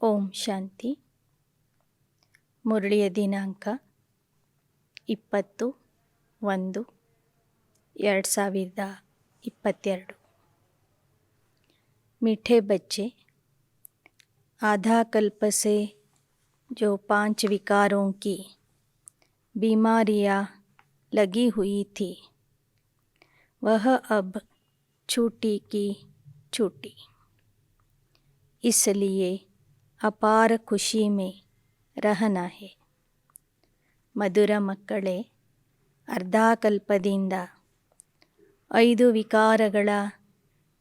ಓಂ ಶಾಂತಿ. ಮುರಳಿಯ ದಿನಾಂಕ 20/1/2022। मीठे बच्चे, आधा कल्प से जो 5 विकारों की बीमारियां लगी हुई थी वह अब छूटी की छूटी। इसलिए अपार खुशी में रहना है। ಮಧುರ ಮಕ್ಕಳೇ, ಅರ್ಧಾಕಲ್ಪದಿಂದ 5 ವಿಕಾರಗಳ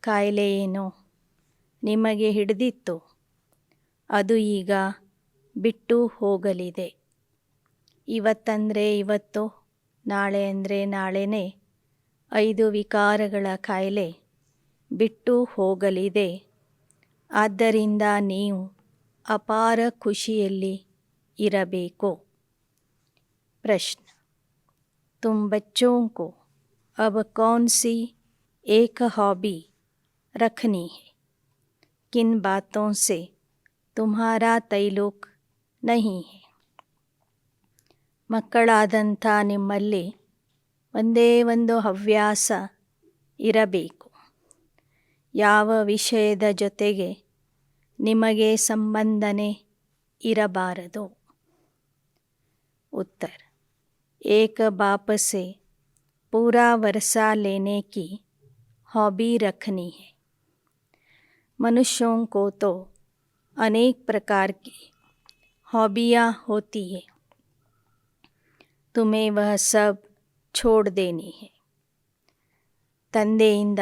ಕಾಯಿಲೆಯೇನೋ ನಿಮಗೆ ಹಿಡಿದಿತ್ತು, ಅದು ಈಗ ಬಿಟ್ಟು ಹೋಗಲಿದೆ. ಇವತ್ತಂದರೆ ಇವತ್ತು, ನಾಳೆ ಅಂದರೆ ನಾಳೆನೇ 5 ವಿಕಾರಗಳ ಕಾಯಿಲೆ ಬಿಟ್ಟು ಹೋಗಲಿದೆ. ಆದ್ದರಿಂದ ನೀವು ಅಪಾರ ಖುಷಿಯಲ್ಲಿ ಇರಬೇಕು. प्रश्न: तुम बच्चों को अब कौन सी एक हॉबी रखनी है? किन बातों से तुम्हारा तैलुक नहीं है? ಮಕ್ಕಳಾದಂಥ ನಿಮ್ಮಲ್ಲಿ ಒಂದೇ ಒಂದು ಹವ್ಯಾಸ ಇರಬೇಕು. ಯಾವ ವಿಷಯದ ಜೊತೆಗೆ ನಿಮಗೆ ಸಂಬಂಧನೇ ಇರಬಾರದು. उत्तर: एक बाप से पूरा वर्षा लेने की हॉबी रखनी है। मनुष्यों को तो अनेक प्रकार की हॉबियाँ होती है, तुम्हें वह सब छोड़ देनी है. ತಂದೆಯಿಂದ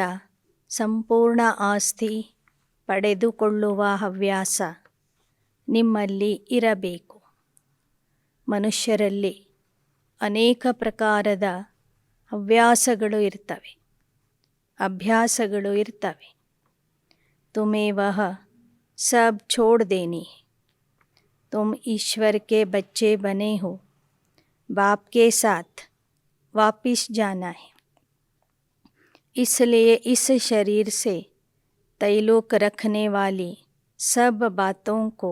ಸಂಪೂರ್ಣ ಆಸ್ತಿ ಪಡೆದುಕೊಳ್ಳುವ ಹವ್ಯಾಸ ನಿಮ್ಮಲ್ಲಿ ಇರಬೇಕು. ಮನುಷ್ಯರಲ್ಲಿ ಅನೇಕ ಪ್ರಕಾರದ ಹವ್ಯಾಸಗಳು ಇರ್ತವೆ, ಅಭ್ಯಾಸಗಳು ಇರ್ತವೆ. तुम्हें वह सब छोड़ देनी है. तुम ईश्वर के बच्चे बने हो, बाप के साथ वापिस जाना है. इसलिए इस शरीर से तैलुक रखने वाली सब बातों को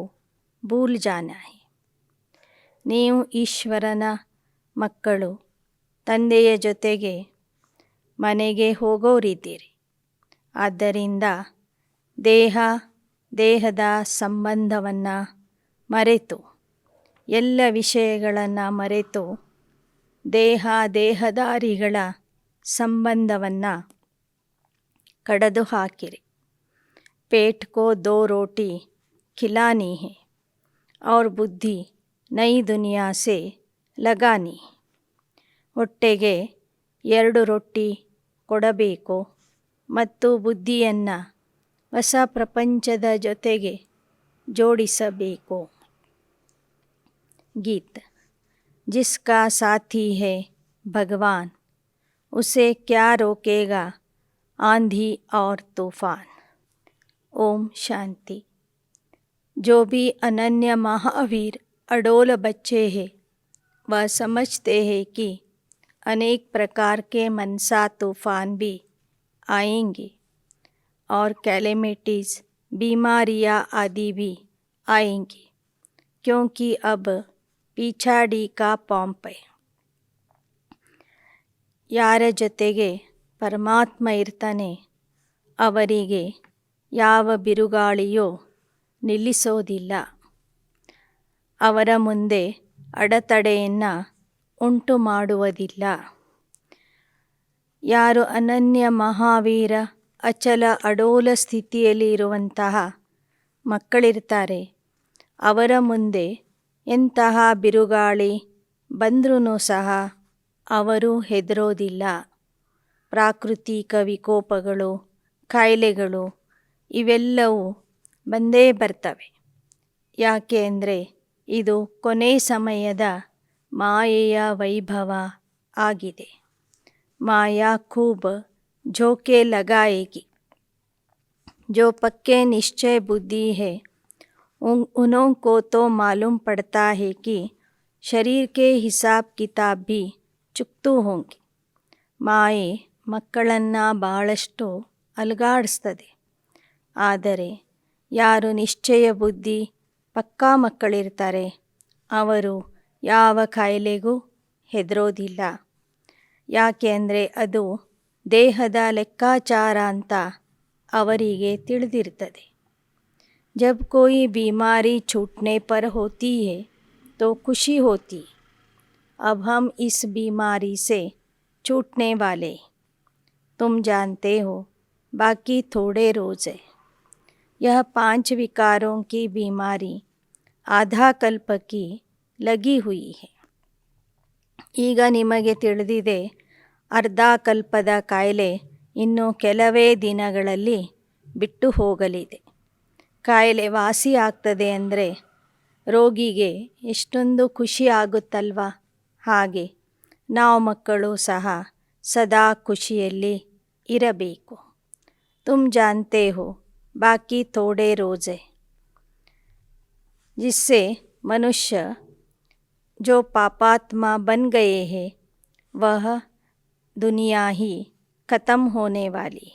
भूल जाना है. ನೀವು ಈಶ್ವರನ ಮಕ್ಕಳು, ತಂದೆಯ ಜೊತೆಗೆ ಮನೆಗೆ ಹೋಗೋರಿದ್ದೀರಿ. ಆದ್ದರಿಂದ ದೇಹದ ಸಂಬಂಧವನ್ನು ಮರೆತು, ಎಲ್ಲ ವಿಷಯಗಳನ್ನು ಮರೆತು, ದೇಹದಾರಿಗಳ ಸಂಬಂಧವನ್ನು ಕಡಿದು ಹಾಕಿರಿ. पेट को 2 रोटी खिलानी है और बुद्धि नई दुनिया से लगानी. ಹೊಟ್ಟೆಗೆ 2 ರೊಟ್ಟಿ ಕೊಡಬೇಕು ಮತ್ತು ಬುದ್ಧಿಯನ್ನು ಹೊಸ ಪ್ರಪಂಚದ ಜೊತೆಗೆ ಜೋಡಿಸಬೇಕು. गीत: जिसका साथी है भगवान, उसे क्या रोकेगा आंधी और तूफान. ओम शांति. जो भी अनन्य महावीर अडोल बच्चे हैं वह समझते हैं कि अनेक प्रकार के मनसा तूफान भी आएंगे और कैलेमिटीज़, बीमारियां आदि भी आएंगी, क्योंकि अब पिछाड़ी का पंप है. ಯಾರ ಜೊತೆಗೆ ಪರಮಾತ್ಮ ಇರ್ತಾನೆ ಅವರಿಗೆ ಯಾವ ಬಿರುಗಾಳಿಯೂ ನಿಲ್ಲಿಸೋದಿಲ್ಲ, ಅವರ ಮುಂದೆ ಅಡೆತಡೆಯನ್ನು ಉಂಟು ಮಾಡುವುದಿಲ್ಲ. ಯಾರು ಅನನ್ಯ ಮಹಾವೀರ ಅಚಲ ಅಡೋಲ ಸ್ಥಿತಿಯಲ್ಲಿ ಇರುವಂತಹ ಮಕ್ಕಳಿರ್ತಾರೆ ಅವರ ಮುಂದೆ ಎಂತಹ ಬಿರುಗಾಳಿ ಬಂದ್ರೂ ಸಹ ಅವರು ಹೆದರೋದಿಲ್ಲ. ಪ್ರಾಕೃತಿಕ ವಿಕೋಪಗಳು, ಕಾಯಿಲೆಗಳು ಇವೆಲ್ಲವೂ ಬಂದೇ ಬರ್ತವೆ. ಯಾಕೆ ಅಂದರೆ ಇದು ಕೊನೆ ಸಮಯದ ಮಾಯೆಯ ವೈಭವ ಆಗಿದೆ. ಮಾಯಾ खूब झोंके लगाएगी. जो पक्के निश्चय बुद्धि है उन्हों को तो मालूम पड़ता है कि शरीर के हिसाब किताब भी चुकतू होंगे. ಮಾಯೆ ಮಕ್ಕಳನ್ನು ಬಹಳಷ್ಟು ಅಲುಗಾಡಿಸ್ತದೆ. ಆದರೆ ಯಾರು ನಿಶ್ಚಯ ಬುದ್ಧಿ ಪಕ್ಕಾ ಮಕ್ಕಳಿರ್ತಾರೆ, ಅವರು ಯಾವ ಕಾಯಿಲೆಗೂ ಹೆದರೋದಿಲ್ಲ. ಯಾಕೆ ಅಂದರೆ ಅದು ದೇಹದ ಲೆಕ್ಕಾಚಾರ ಅಂತ ಅವರಿಗೆ ತಿಳಿದಿರ್ತದೆ. जब कोई बीमारी छूटने पर होती है तो खुशी होती, अब हम इस बीमारी से छूटने वाले, तुम जानते हो बाकी थोड़े रोज़ है. यह 5 विकारों की बीमारी आधा कल्प की लगी हुई है. ಈಗ ನಿಮಗೆ ತಿಳಿದಿದೆ, ಅರ್ಧ ಕಲ್ಪದ ಕಾಯಿಲೆ ಇನ್ನು ಕೆಲವೇ ದಿನಗಳಲ್ಲಿ ಬಿಟ್ಟು ಹೋಗಲಿದೆ. ಕಾಯಿಲೆ ವಾಸಿ ಆಗ್ತದೆ ಅಂದರೆ ರೋಗಿಗೆ ಎಷ್ಟೊಂದು ಖುಷಿ ಆಗುತ್ತಲ್ವಾ. ಹಾಗೆ ನಾವು ಮಕ್ಕಳು ಸಹ ಸದಾ ಖುಷಿಯಲ್ಲಿ ಇರಬೇಕು. तुम जानते हो बाकी थोड़े रोज़ है, जिससे मनुष्य जो पापात्मा बन गए हैं वह दुनिया ही खत्म होने वाली.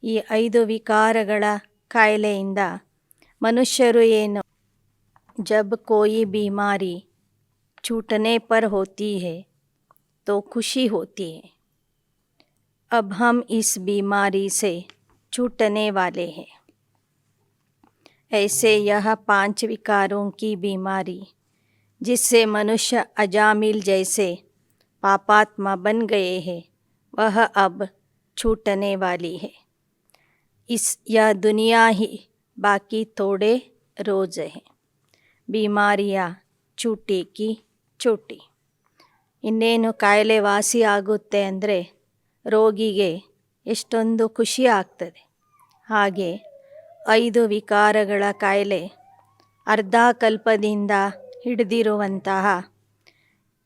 ಈ 5 ವಿಕಾರಗಳ ಕಾಯಿಲೆಯಿಂದ ಮನುಷ್ಯರು ಏನು, जब कोई बीमारी छूटने पर होती है तो खुशी होती है. अब हम इस बीमारी से छूटने वाले हैं. ऐसे यह 5 विकारों की बीमारी जिससे मनुष्य अजामिल जैसे पापात्मा बन गए हैं वह अब छूटने वाली है. यह दुनिया ही बाकी थोड़े रोज़ है. बीमारियाँ ಚೂಟಿ ಕಿ ಚೂಟಿ. ಇನ್ನೇನು ಕಾಯಿಲೆ ವಾಸಿ ಆಗುತ್ತೆ ಅಂದರೆ ರೋಗಿಗೆ ಎಷ್ಟೊಂದು ಖುಷಿ ಆಗ್ತದೆ. ಹಾಗೆ 5 ವಿಕಾರಗಳ ಕಾಯಿಲೆ ಅರ್ಧ ಕಲ್ಪದಿಂದ ಹಿಡಿದಿರುವಂತಹ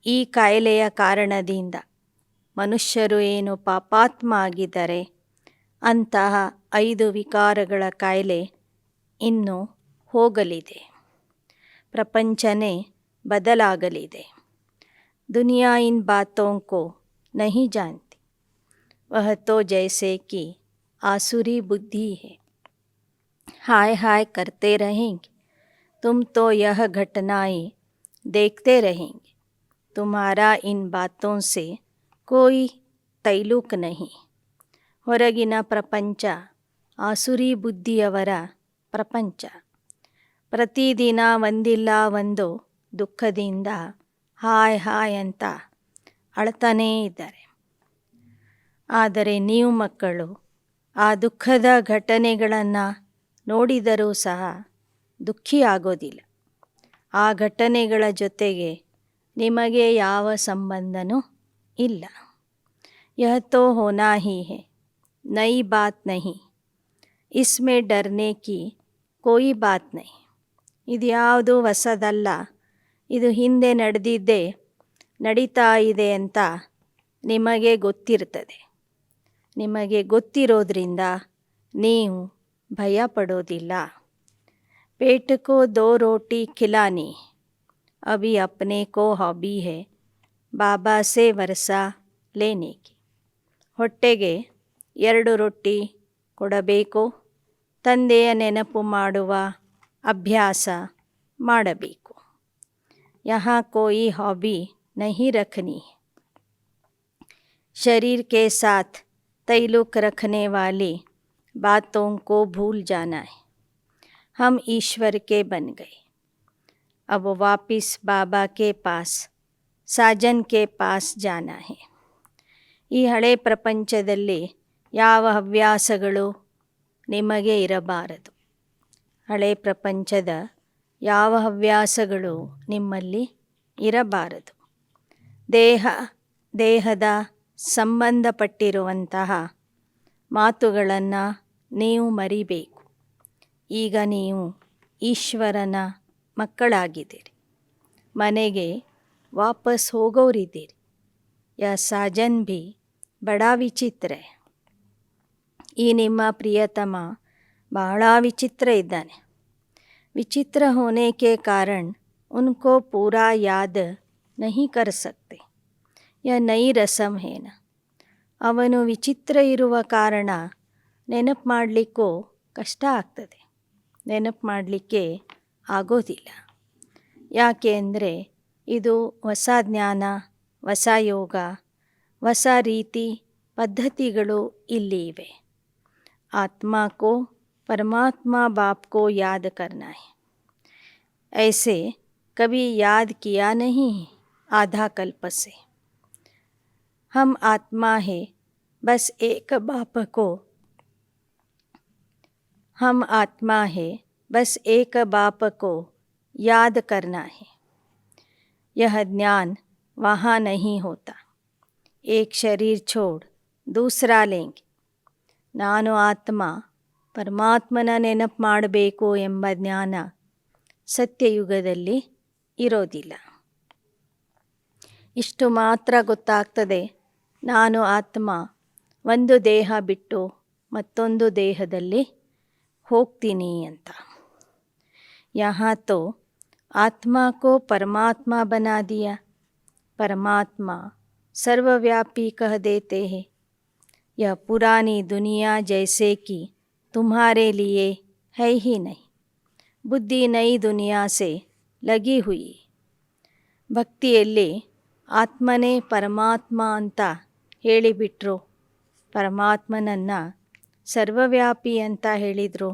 ಈ ಕಾಯಿಲೆಯ ಕಾರಣದಿಂದ ಮನುಷ್ಯರು ಏನು ಪಾಪಾತ್ಮ ಆಗಿದ್ದಾರೆ ಅಂತಹ 5 ವಿಕಾರಗಳ ಕಾಯಿಲೆ ಇನ್ನು ಹೋಗಲಿದೆ. ಪ್ರಪಂಚನೇ ಬದಲಾಗಲಿದೆ. दुनिया इन बातों को नहीं जानती, वह तो जैसे कि आसुरी बुद्धि है. हाय हाय करते रहेंगे, तुम तो यह घटनाएं देखते रहेंगे. तुम्हारा इन बातों से कोई तैलुक नहीं. ಹೊರಗಿನ ಪ್ರಪಂಚ ಆಸುರಿ ಬುದ್ಧಿಯವರ ಪ್ರಪಂಚ. ಪ್ರತಿದಿನ ಒಂದಿಲ್ಲ ಒಂದು ದುಃಖದಿಂದ ಹಾಯ್ ಹಾಯ್ ಅಂತ ಅಳ್ತಾನೇ ಇದ್ದಾರೆ. ಆದರೆ ನೀವು ಮಕ್ಕಳು ಆ ದುಃಖದ ಘಟನೆಗಳನ್ನು ನೋಡಿದರೂ ಸಹ ದುಃಖಿ ಆಗೋದಿಲ್ಲ. ಆ ಘಟನೆಗಳ ಜೊತೆಗೆ ನಿಮಗೆ ಯಾವ ಸಂಬಂಧನೂ ಇಲ್ಲ. यह तो होना ही है, नई बात नहीं, इसमें डरने की कोई बात नहीं. ಇದ್ಯಾವುದು ಹೊಸದಲ್ಲ, ಇದು ಹಿಂದೆ ನಡೆದಿದ್ದೇ ನಡೀತಾ ಇದೆ ಅಂತ ನಿಮಗೆ ಗೊತ್ತಿರ್ತದೆ. ನಿಮಗೆ ಗೊತ್ತಿರೋದ್ರಿಂದ ನೀವು ಭಯ ಪಡೋದಿಲ್ಲ. पेट को 2 रोटी खिलानी अभी अपने को हॉबी है, बाबा से वर्षा लेने की. ಹೊಟ್ಟೆಗೆ 2 ರೊಟ್ಟಿ ಕೊಡಬೇಕು, ತಂದೆಯ ನೆನಪು ಮಾಡುವ ಅಭ್ಯಾಸ ಮಾಡಬೇಕು. यहाँ कोई हॉबी नहीं रखनी है. शरीर के साथ तैलुक रखने वाली बातों को भूल जाना है. हम ईश्वर के बन गए. अब वापस बाबा के पास, साजन के पास जाना है. ಈ ಹಳೆ ಪ್ರಪಂಚದಲ್ಲಿ ಯಾವ ಹವ್ಯಾಸಗಳು ನಿಮಗೆ ಇರಬಾರದು. ಹಳೆ ಪ್ರಪಂಚದ ಯಾವ ಹವ್ಯಾಸಗಳು ನಿಮ್ಮಲ್ಲಿ ಇರಬಾರದು. ದೇಹದ ಸಂಬಂಧಪಟ್ಟಿರುವಂತಹ ಮಾತುಗಳನ್ನು ನೀವು ಮರಿಬೇಕು. ಈಗ ನೀವು ಈಶ್ವರನ ಮಕ್ಕಳಾಗಿದ್ದೀರಿ, ಮನೆಗೆ ವಾಪಸ್ ಹೋಗೋರಿದ್ದೀರಿ. ಯಾ ಸಾಜನ್ ಭಿ ಬಡಾ ವಿಚಿತ್ರ. ಈ ನಿಮ್ಮ ಪ್ರಿಯತಮ ಬಹಳ ವಿಚಿತ್ರ ಇದ್ದಾನೆ. विचित्र होने के कारण उनको पूरा याद नहीं कर सकते. यह नई रस्म है ना. ಅವನು ವಿಚಿತ್ರ ಇರುವ ಕಾರಣ ನೆನಪು ಮಾಡಲಿಕ್ಕೂ ಕಷ್ಟ ಆಗ್ತದೆ. ನೆನಪು ಮಾಡಲಿಕ್ಕೆ ಆಗೋದಿಲ್ಲ. ಯಾಕೆ ಅಂದರೆ ಇದು ಹೊಸ ಜ್ಞಾನ, ಹೊಸ ಯೋಗ, ಹೊಸ ರೀತಿ ಪದ್ಧತಿಗಳು ಇಲ್ಲಿ ಇವೆ. आत्मा को परमात्मा बाप को याद करना है. ऐसे कभी याद किया नहीं आधा कल्प से. हम आत्मा है, बस एक बाप को हम आत्मा है, बस एक बाप को याद करना है. यह ज्ञान वहाँ नहीं होता. एक शरीर छोड़ दूसरा लेंगे. ನಾನು ಆತ್ಮ ಪರಮಾತ್ಮನ ನೆನಪು ಮಾಡಬೇಕು ಎಂಬ ಜ್ಞಾನ ಸತ್ಯಯುಗದಲ್ಲಿ ಇರೋದಿಲ್ಲ. ಇಷ್ಟು ಮಾತ್ರ ಗೊತ್ತಾಗ್ತದೆ, ನಾನು ಆತ್ಮ ಒಂದು ದೇಹ ಬಿಟ್ಟು ಮತ್ತೊಂದು ದೇಹದಲ್ಲಿ ಹೋಗ್ತೀನಿ ಅಂತ. ಯಹಾ ತೋ ಆತ್ಮ ಕೋ ಪರಮಾತ್ಮ ಬನಾ ದಿಯಾ. ಪರಮಾತ್ಮ सर्वव्यापी कह देते हैं. यह पुरानी दुनिया जैसे कि तुम्हारे लिए है ही नहीं. बुद्धि नई दुनिया से लगी हुई. ಭಕ್ತಿಯಲ್ಲಿ ಆತ್ಮನೇ ಪರಮಾತ್ಮ ಅಂತ ಹೇಳಿಬಿಟ್ರು, ಪರಮಾತ್ಮನನ್ನು ಸರ್ವವ್ಯಾಪಿ ಅಂತ ಹೇಳಿದರು.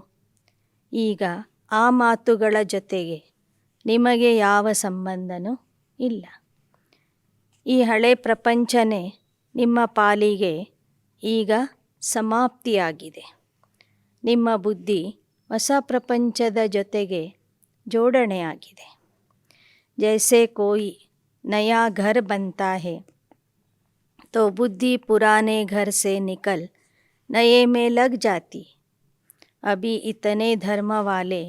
ಈಗ ಆ ಮಾತುಗಳ ಜೊತೆಗೆ ನಿಮಗೆ ಯಾವ ಸಂಬಂಧನೂ ಇಲ್ಲ. ಈ ಹಳೆ ಪ್ರಪಂಚನೇ ನಿಮ್ಮ ಪಾಲಿಗೆ ಈಗ ಸಮಾಪ್ತಿಯಾಗಿದೆ. ನಿಮ್ಮ ಬುದ್ಧಿ ಹೊಸ ಪ್ರಪಂಚದ ಜೊತೆಗೆ ಜೋಡಣೆಯಾಗಿದೆ. जैसे कोई नया घर बनता है तो बुद्धि पुराने घर से निकल नए में लग जाती. अभी इतने धर्म वाले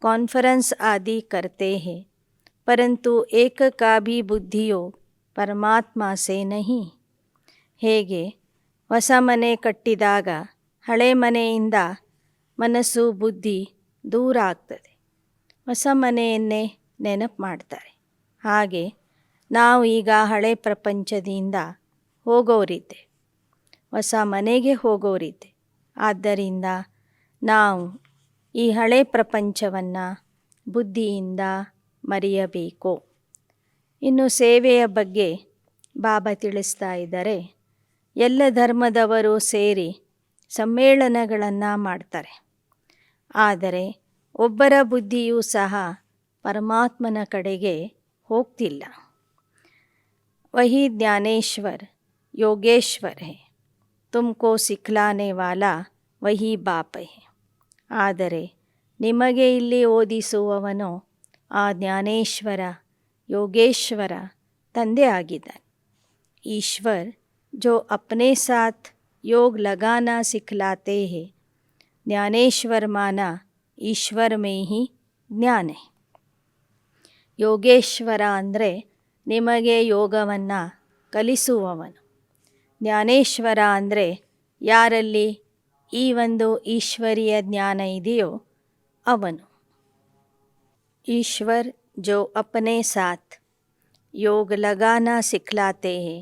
कॉन्फ्रेंस आदि करते हैं, परंतु एक का भी बुद्धियोग ಪರಮಾತ್ಮ ಸೇ ನಹಿ. ಹೇಗೆ ಹೊಸ ಮನೆ ಕಟ್ಟಿದಾಗ ಹಳೆ ಮನೆಯಿಂದ ಮನಸ್ಸು ಬುದ್ಧಿ ದೂರ ಆಗ್ತದೆ, ಹೊಸ ಮನೆಯನ್ನೇ ನೆನಪು ಮಾಡ್ತಾರೆ. ಹಾಗೆ ನಾವು ಈಗ ಹಳೆ ಪ್ರಪಂಚದಿಂದ ಹೋಗೋರಿದ್ದೆ, ಹೊಸ ಮನೆಗೆ ಹೋಗೋರಿದ್ದೆ. ಆದ್ದರಿಂದ ನಾವು ಈ ಹಳೆ ಪ್ರಪಂಚವನ್ನು ಬುದ್ಧಿಯಿಂದ ಮರೆಯಬೇಕು. ಇನ್ನು ಸೇವೆಯ ಬಗ್ಗೆ ಬಾಬಾ ತಿಳಿಸ್ತಾ ಇದ್ದಾರೆ. ಎಲ್ಲ ಧರ್ಮದವರು ಸೇರಿ ಸಮ್ಮೇಳನಗಳನ್ನು ಮಾಡ್ತಾರೆ, ಆದರೆ ಒಬ್ಬರ ಬುದ್ಧಿಯೂ ಸಹ ಪರಮಾತ್ಮನ ಕಡೆಗೆ ಹೋಗ್ತಿಲ್ಲ. ವಹಿ ಜ್ಞಾನೇಶ್ವರ್ ಯೋಗೇಶ್ವರ್ ಹೇ, ತುಮಕೋ ಸಿಖ್ಲಾನೆ ವಾಲಾ ವಹಿ ಬಾಪ್ ಹೇ. ಆದರೆ ನಿಮಗೆ ಇಲ್ಲಿ ಓದಿಸುವವನು ಆ ಜ್ಞಾನೇಶ್ವರ ಯೋಗೇಶ್ವರ ತಂದೆ ಆಗಿದ್ದಾನೆ. ईश्वर जो अपने साथ योग लगाना सिखलाते हैं, ज्ञानेश्वर माना ईश्वर में ही ज्ञान है. ಯೋಗೇಶ್ವರ ಅಂದರೆ ನಿಮಗೆ ಯೋಗವನ್ನು ಕಲಿಸುವವನು. ಜ್ಞಾನೇಶ್ವರ ಅಂದರೆ ಯಾರಲ್ಲಿ ಈ ಒಂದು ಈಶ್ವರಿಯ ಜ್ಞಾನ ಇದೆಯೋ ಅವನು. ಈಶ್ವರ್ जो अपने साथ योग लगाना सिखलाते हैं,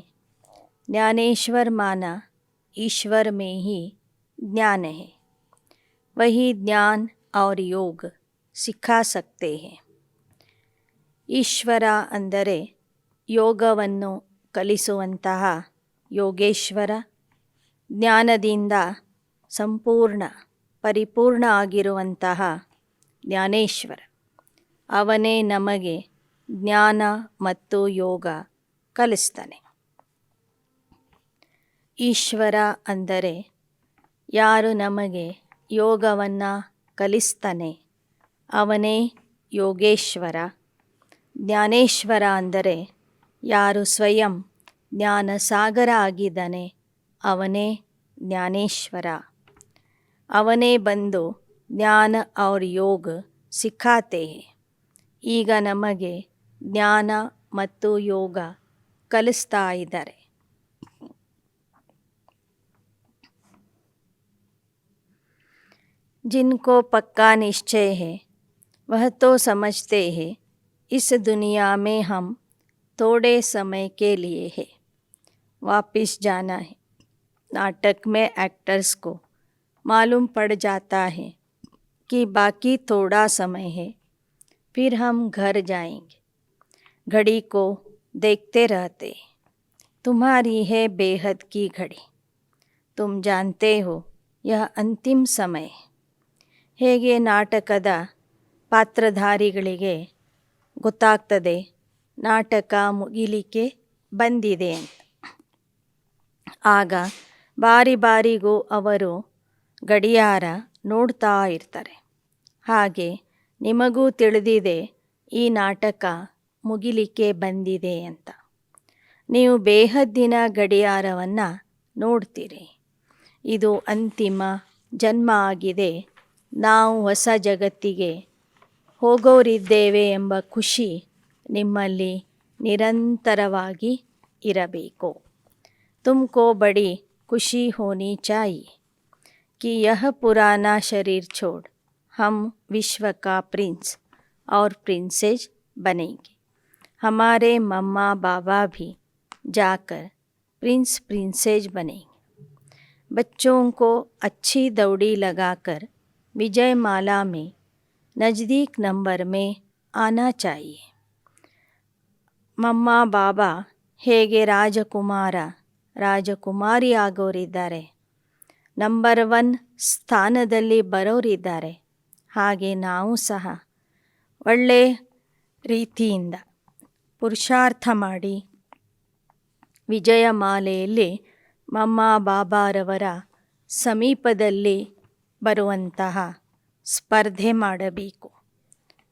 ज्ञानेश्वर माना ईश्वर में ही ज्ञान है. वही ज्ञान और योग सिखा सकते हैं. ಈಶ್ವರ ಅಂದರೆ ಯೋಗವನ್ನು ಕಲಿಸುವಂತಹ ಯೋಗೇಶ್ವರ, ಜ್ಞಾನದಿಂದ ಸಂಪೂರ್ಣ ಪರಿಪೂರ್ಣ ಆಗಿರುವಂತಹ ಜ್ಞಾನೇಶ್ವರ. ಅವನೇ ನಮಗೆ ಜ್ಞಾನ ಮತ್ತು ಯೋಗ ಕಲಿಸ್ತಾನೆ. ಈಶ್ವರ ಅಂದರೆ ಯಾರು ನಮಗೆ ಯೋಗವನ್ನು ಕಲಿಸ್ತಾನೆ ಅವನೇ ಯೋಗೇಶ್ವರ. ಜ್ಞಾನೇಶ್ವರ ಅಂದರೆ ಯಾರು ಸ್ವಯಂ ಜ್ಞಾನ ಸಾಗರ ಆಗಿದ್ದಾನೆ ಅವನೇ ಜ್ಞಾನೇಶ್ವರ. ಅವನೇ ಬಂದು ಜ್ಞಾನ और ಯೋಗ ಸಿಖಾತೆ ಹೇ. ಈಗ ನಮಗೆ ಜ್ಞಾನ ಮತ್ತು ಯೋಗ ಕಲಿಸ್ತಾ ಇದ್ದಾರೆ. जिनको पक्का निश्चय है वह तो समझते हैं इस दुनिया में हम थोड़े समय के लिए है, वापस जाना है. नाटक में एक्टर्स को मालूम पड़ जाता है कि बाकी थोड़ा समय है, फिर हम घर जाएंगे। घड़ी को देखते रहते, तुम्हारी है बेहद की घड़ी। तुम जानते हो यह ಅಂತಿಮ ಸಮಯ. ಹೇಗೆ ನಾಟಕದ ಪಾತ್ರಧಾರಿಗಳಿಗೆ ಗೊತ್ತಾಗ್ತದೆ ನಾಟಕ ಮುಗಿಲಿಕ್ಕೆ ಬಂದಿದೆ ಅಂತ. ಆಗ ಬಾರಿ ಬಾರಿಗೂ ಅವರು ಗಡಿಯಾರ ನೋಡ್ತಾ ಇರ್ತಾರೆ. ಹಾಗೆ ನಿಮಗೂ ತಿಳಿದಿದೆ ಈ ನಾಟಕ ಮುಗಿಲಿಕ್ಕೆ ಬಂದಿದೆ ಅಂತ. ನೀವು ಬೇಹದ್ದಿನ ಗಡಿಯಾರವನ್ನು ನೋಡ್ತೀರಿ. ಇದು ಅಂತಿಮ ಜನ್ಮ ಆಗಿದೆ, ನಾವು ಹೊಸ ಜಗತ್ತಿಗೆ ಹೋಗೋರಿದ್ದೇವೆ ಎಂಬ ಖುಷಿ ನಿಮ್ಮಲ್ಲಿ ನಿರಂತರವಾಗಿ ಇರಬೇಕು. तुमको बड़ी खुशी होनी चाहिए कि यह पुराना शरीर छोड़ हम विश्व का प्रिंस और प्रिंसेस बनेंगे. हमारे मम्मा बाबा भी जाकर प्रिंस प्रिंसेस बनेंगे. बच्चों को अच्छी दौड़ी लगाकर विजयमाला में नज़दीक नंबर में आना चाहिए. मम्मा बाबा ಹೇಗೆ ರಾಜಕುಮಾರ ರಾಜಕುಮಾರಿ ಆಗೋರಿದ್ದಾರೆ, ನಂಬರ್ 1 ಸ್ಥಾನದಲ್ಲಿ ಬರೋರಿದ್ದಾರೆ, ಹಾಗೆ ನಾವು ಸಹ ಒಳ್ಳೆ ರೀತಿಯಿಂದ ಪುರುಷಾರ್ಥ ಮಾಡಿ ವಿಜಯಮಾಲೆಯಲ್ಲಿ ಮಮ್ಮ ಬಾಬಾರವರ ಸಮೀಪದಲ್ಲಿ ಬರುವಂತಹ ಸ್ಪರ್ಧೆ ಮಾಡಬೇಕು.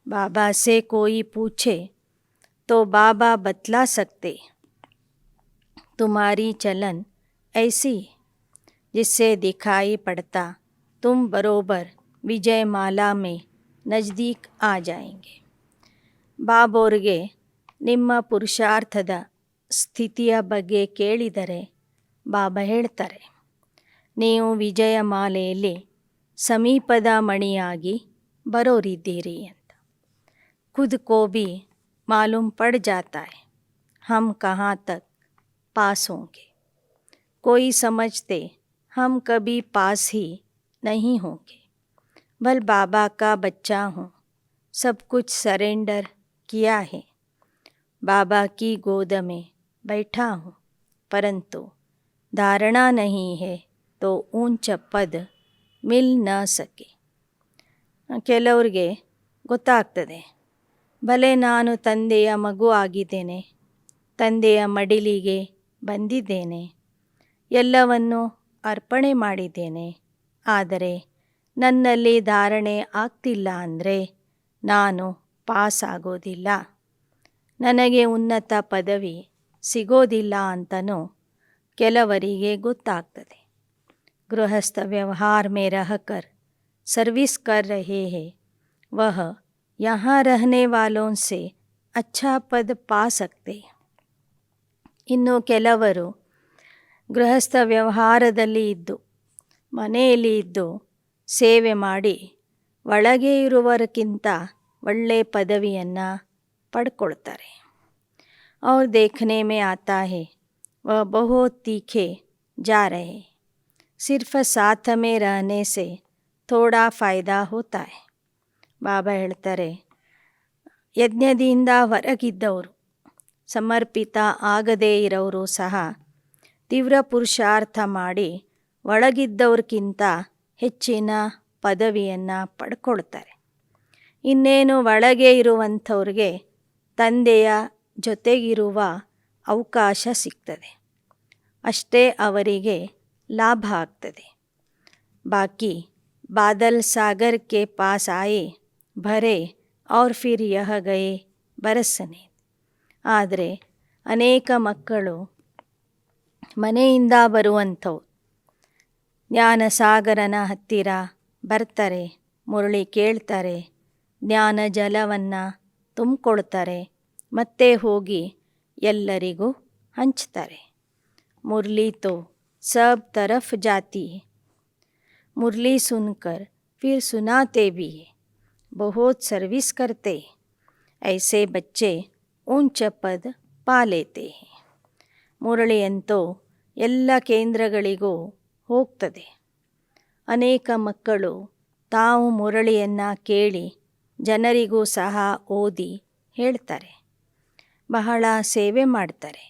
ಬಾಬಾ ಸೆ ಕೋಯಿ ಪೂಛೆ तो बाबा बतला सकते तुम्हारी चलन ऐसी जिससे दिखाई पड़ता तुम बरोबर विजयमाला में नज़दीक आ जाएंगे. ಬಾಬೋರ್ಗೆ ನಿಮ್ಮ ಪುರುಷಾರ್ಥದ ಸ್ಥಿತಿಯ ಬಗ್ಗೆ ಕೇಳಿದರೆ ಬಾಬಾ ಹೇಳ್ತಾರೆ, ನೀವು ವಿಜಯಮಾಲೆಯಲ್ಲಿ ಸಮೀಪದ ಮಣಿಯಾಗಿ ಬರೋರಿದ್ದೀರಿ ಅಂತ. ಖುದ್ ಕೋ ಭಿ मालूम पड़ जाता है हम कहाँ तक पास होंगे. कोई समझते हम कभी पास ही नहीं होंगे. बल बाबा का बच्चा हूँ, सब कुछ सरेंडर किया है, बाबा की गोद में बैठा हूँ, परंतु धारणा नहीं है तो ऊंच पद मिल न सके. ಕೆಲವ್ರಿಗೆ ಗೊತ್ತಾಗ್ತದೆ, ಭಲೆ ನಾನು ತಂದೆಯ ಮಗು ಆಗಿದ್ದೇನೆ, ತಂದೆಯ ಮಡಿಲಿಗೆ ಬಂದಿದ್ದೇನೆ, ಎಲ್ಲವನ್ನು ಅರ್ಪಣೆ ಮಾಡಿದ್ದೇನೆ, ಆದರೆ ನನ್ನಲ್ಲಿ ಧಾರಣೆ ಆಗ್ತಿಲ್ಲ ಅಂದರೆ ನಾನು ಪಾಸ್ ಆಗೋದಿಲ್ಲ, ನನಗೆ ಉನ್ನತ ಪದವಿ ಸಿಗೋದಿಲ್ಲ ಅಂತನೂ ಕೆಲವರಿಗೆ ಗೊತ್ತಾಗ್ತದೆ. ಗೃಹಸ್ಥ ವ್ಯವಹಾರ में रहकर सर्विस कर रहे हैं, वह यहाँ रहने वालों से अच्छा पद पा सकते. ಇನ್ನು ಕೆಲವರು ಗೃಹಸ್ಥ ವ್ಯವಹಾರದಲ್ಲಿ ಇದ್ದು ಮನೆಯಲ್ಲಿ ಇದ್ದು ಸೇವೆ ಮಾಡಿ ಒಳಗೆ ಇರುವವರಕ್ಕಿಂತ ಒಳ್ಳೆ ಪದವಿಯನ್ನು ಪಡ್ಕೊಳ್ತಾರೆ. और देखने में आता है वह बहुत तीखे जा रहे, सिर्फ साथ में रहने से थोड़ा फ़ायदा होता है. ಬಾಬಾ ಹೇಳ್ತಾರೆ, ಯಜ್ಞದಿಂದ ಹೊರಗಿದ್ದವರು, ಸಮರ್ಪಿತ ಆಗದೇ ಇರೋರು ಸಹ ತೀವ್ರ ಪುರುಷಾರ್ಥ ಮಾಡಿ ಒಳಗಿದ್ದವ್ರಿಗಿಂತ ಹೆಚ್ಚಿನ ಪದವಿಯನ್ನು ಪಡ್ಕೊಳ್ತಾರೆ. ಇನ್ನೇನು ಒಳಗೆ ಇರುವಂಥವ್ರಿಗೆ ತಂದೆಯ ಜೊತೆಗಿರುವ ಅವಕಾಶ ಸಿಗ್ತದೆ, ಅಷ್ಟೇ ಅವರಿಗೆ ಲಾಭ ಆಗ್ತದೆ. ಬಾಕಿ ಬಾದಲ್ ಸಾಗರ್ ಕೆ ಪಾಸ್ ಆಯೆ ಭರೆ और फिर यह गए ಬರಸನೆ. ಆದರೆ ಅನೇಕ ಮಕ್ಕಳು ಮನೆಯಿಂದ ಬರುವಂಥವು ಜ್ಞಾನಸಾಗರನ ಹತ್ತಿರ ಬರ್ತಾರೆ, ಮುರಳಿ ಕೇಳ್ತಾರೆ, ಜ್ಞಾನ ಜಲವನ್ನು ತುಂಬಿಕೊಳ್ತಾರೆ, ಮತ್ತೆ ಹೋಗಿ ಎಲ್ಲರಿಗೂ ಹಂಚ್ತಾರೆ. ಮುರಳಿ ತೋ सब तरफ जाती है, मुरली सुनकर फिर सुनाते भी है, बहुत सर्विस करते हैं, ऐसे बच्चे ऊंच पद पा लेते हैं. ಮುರಳಿಯಂತೂ ಎಲ್ಲ ಕೇಂದ್ರಗಳಿಗೂ ಹೋಗ್ತದೆ. ಅನೇಕ ಮಕ್ಕಳು ತಾವು ಮುರಳಿಯನ್ನು ಕೇಳಿ ಜನರಿಗೂ ಸಹ ಓದಿ ಹೇಳ್ತಾರೆ. ಬಹಳ ಸೇವೆ ಮಾಡ್ತಾರೆ,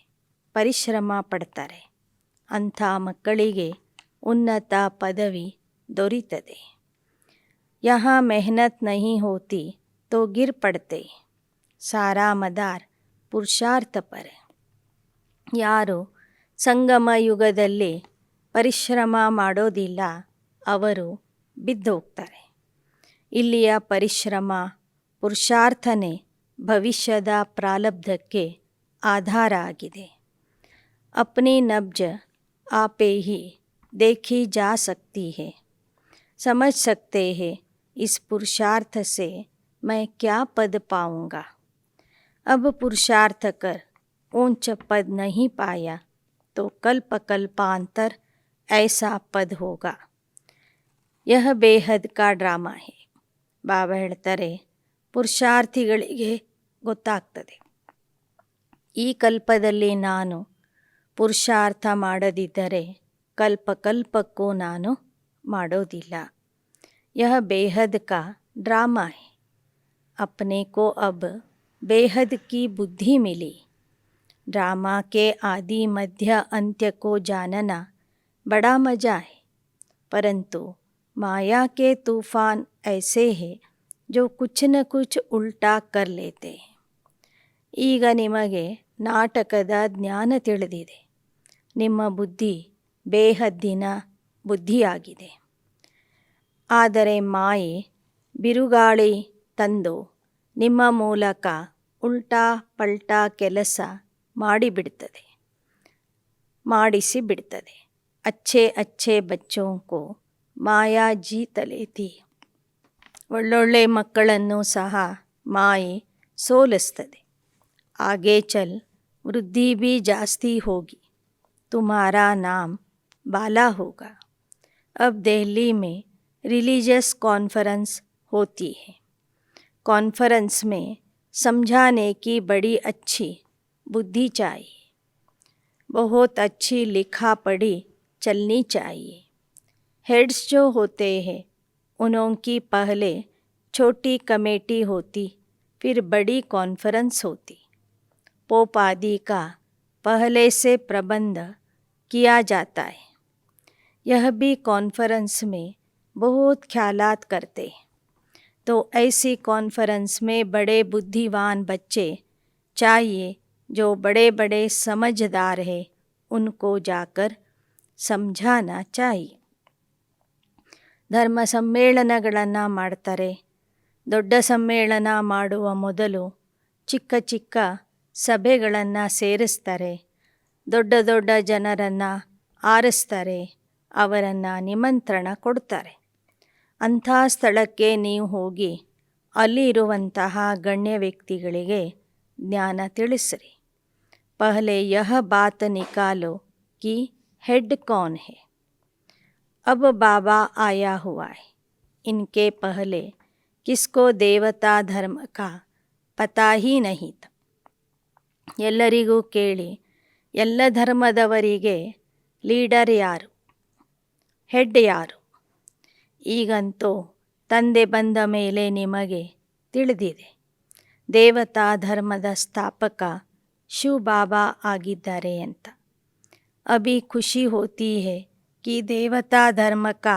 ಪರಿಶ್ರಮ ಪಡ್ತಾರೆ. ಅಂಥ ಮಕ್ಕಳಿಗೆ ಉನ್ನತ ಪದವಿ ದೊರೀತದೆ. यहाँ मेहनत नहीं होती तो गिर पड़ते, सारा मदार ಪುರುಷಾರ್ಥ ಪರ. ಯಾರು ಸಂಗಮ ಯುಗದಲ್ಲಿ ಪರಿಶ್ರಮ ಮಾಡೋದಿಲ್ಲ ಅವರು ಬಿದ್ದೋಗ್ತಾರೆ. ಇಲ್ಲಿಯ ಪರಿಶ್ರಮ ಪುರುಷಾರ್ಥನೇ ಭವಿಷ್ಯದ ಪ್ರಾರಬ್ಧಕ್ಕೆ ಆಧಾರ ಆಗಿದೆ. अपनी नब्ज आपे ही देखी जा सकती है, समझ सकते हैं इस पुरुषार्थ से मैं क्या पद पाऊँगा. अब पुरुषार्थ कर ऊंच पद नहीं पाया तो कल्प कल्पांतर ऐसा पद होगा. यह ಬೇಹದ್ ಕಾ ಡ್ರಾಮಾ ಹೇ. ಬಾಬಾ ಹೇಳ್ತಾರೆ, ಪುರುಷಾರ್ಥಿಗಳಿಗೆ ಗೊತ್ತಾಗ್ತದೆ, ಈ ಕಲ್ಪದಲ್ಲಿ ನಾನು ಪುರುಷಾರ್ಥ ಮಾಡದಿದ್ದರೆ ಕಲ್ಪಕ್ಕೂ ನಾನು ಮಾಡೋದಿಲ್ಲ. यह बेहद का ड्रामा है. अपने को अब बेहद की बुद्धि मिली. ड्रामा के आदि मध्य अंत्य को जानना बड़ा मज़ा है, परंतु माया के तूफान ऐसे हैं जो कुछ न कुछ उल्टा कर लेते हैं. ಈಗ ನಿಮಗೆ ನಾಟಕದ ಜ್ಞಾನ ತಿಳಿದಿದೆ. ನಿಮ್ಮ ಬುದ್ಧಿ ಬೇಹದ್ದಿನ ಬುದ್ಧಿಯಾಗಿದೆ. ಆದರೆ ಮಾಯೆ ಬಿರುಗಾಳಿ ತಂದು ನಿಮ್ಮ ಮೂಲಕ ಉಲ್ಟಾ ಪಲ್ಟಾ ಕೆಲಸ ಮಾಡಿಸಿಬಿಡ್ತದೆ. ಅಚ್ಚೆ ಅಚ್ಚೆ ಬಚ್ಚೋಂ ಕೋ ಮಾಯಾ ಜೀತ ಲೇತಿ. ಒಳ್ಳೊಳ್ಳೆ ಮಕ್ಕಳನ್ನು ಸಹ ಮಾಯೆ ಸೋಲಿಸ್ತದೆ. ಆಗೆ ಚಲ್ ವೃದ್ಧಿ ಭೀ ಜಾಸ್ತಿ ಹೋಗಿ, ತುಮಾರಾ ನಾಮ್ ಬಾಲಾ ಹೋಗಾ. अब दिल्ली में रिलीजियस कॉन्फ्रेंस होती है. कॉन्फ्रेंस में समझाने की बड़ी अच्छी बुद्धि चाहिए, बहुत अच्छी लिखा पढ़ी चलनी चाहिए. हेड्स जो होते हैं उनकी पहले छोटी कमेटी होती, फिर बड़ी कॉन्फ्रेंस होती. पोप आदि का पहले से प्रबंध किया जाता है. यह भी कॉन्फ्रेंस में बहुत ख्यालात करते हैं. तो ऐसी कॉन्फ्रेंस में बड़े बुद्धिवान बच्चे चाहिए जो बड़े बड़े समझदार हैं, उनको जाकर समझाना चाहिए. ಧರ್ಮ ಸಮ್ಮೇಳನಗಳನ್ನು ಮಾಡ್ತಾರೆ. ದೊಡ್ಡ ಸಮ್ಮೇಳನ ಮಾಡುವ ಮೊದಲು ಚಿಕ್ಕ ಚಿಕ್ಕ ಸಭೆಗಳನ್ನು ಸೇರಿಸ್ತಾರೆ. ದೊಡ್ಡ ದೊಡ್ಡ ಜನರನ್ನು ಆರಿಸ್ತಾರೆ, ಅವರನ್ನು ನಿಮಂತ್ರಣ ಕೊಡ್ತಾರೆ. ಅಂಥ ಸ್ಥಳಕ್ಕೆ ನೀವು ಹೋಗಿ ಅಲ್ಲಿ ಇರುವಂತಹ ಗಣ್ಯ ವ್ಯಕ್ತಿಗಳಿಗೆ ಜ್ಞಾನ ತಿಳಿಸ್ರಿ. ಪಹಲೆ ಯಹ ಬಾತ್ ನಿಕಾಲೋ ಕಿ ಹೆಡ್ ಕೌನ್ ಹೇ. अब बाबा आया हुआ है, इनके पहले किसको देवता धर्म का पता ही नहीं था. ಎಲ್ಲರಿಗೂ ಕೇಳಿ, ಎಲ್ಲ ಧರ್ಮದವರಿಗೆ ಲೀಡರ್ ಯಾರು, ಹೆಡ್ ಯಾರು? ಈಗಂತೂ ತಂದೆ ಬಂದ ಮೇಲೆ ನಿಮಗೆ ತಿಳಿದಿದೆ. ದೇವತಾ ಧರ್ಮದ ಸ್ಥಾಪಕ ಶಿವ ಬಾಬಾ ಆಗಿದ್ದಾರೆ ಅಂತ. ಅಭಿ ಖುಷಿ ಹೋತಿ ಹೈ कि देवता धर्म का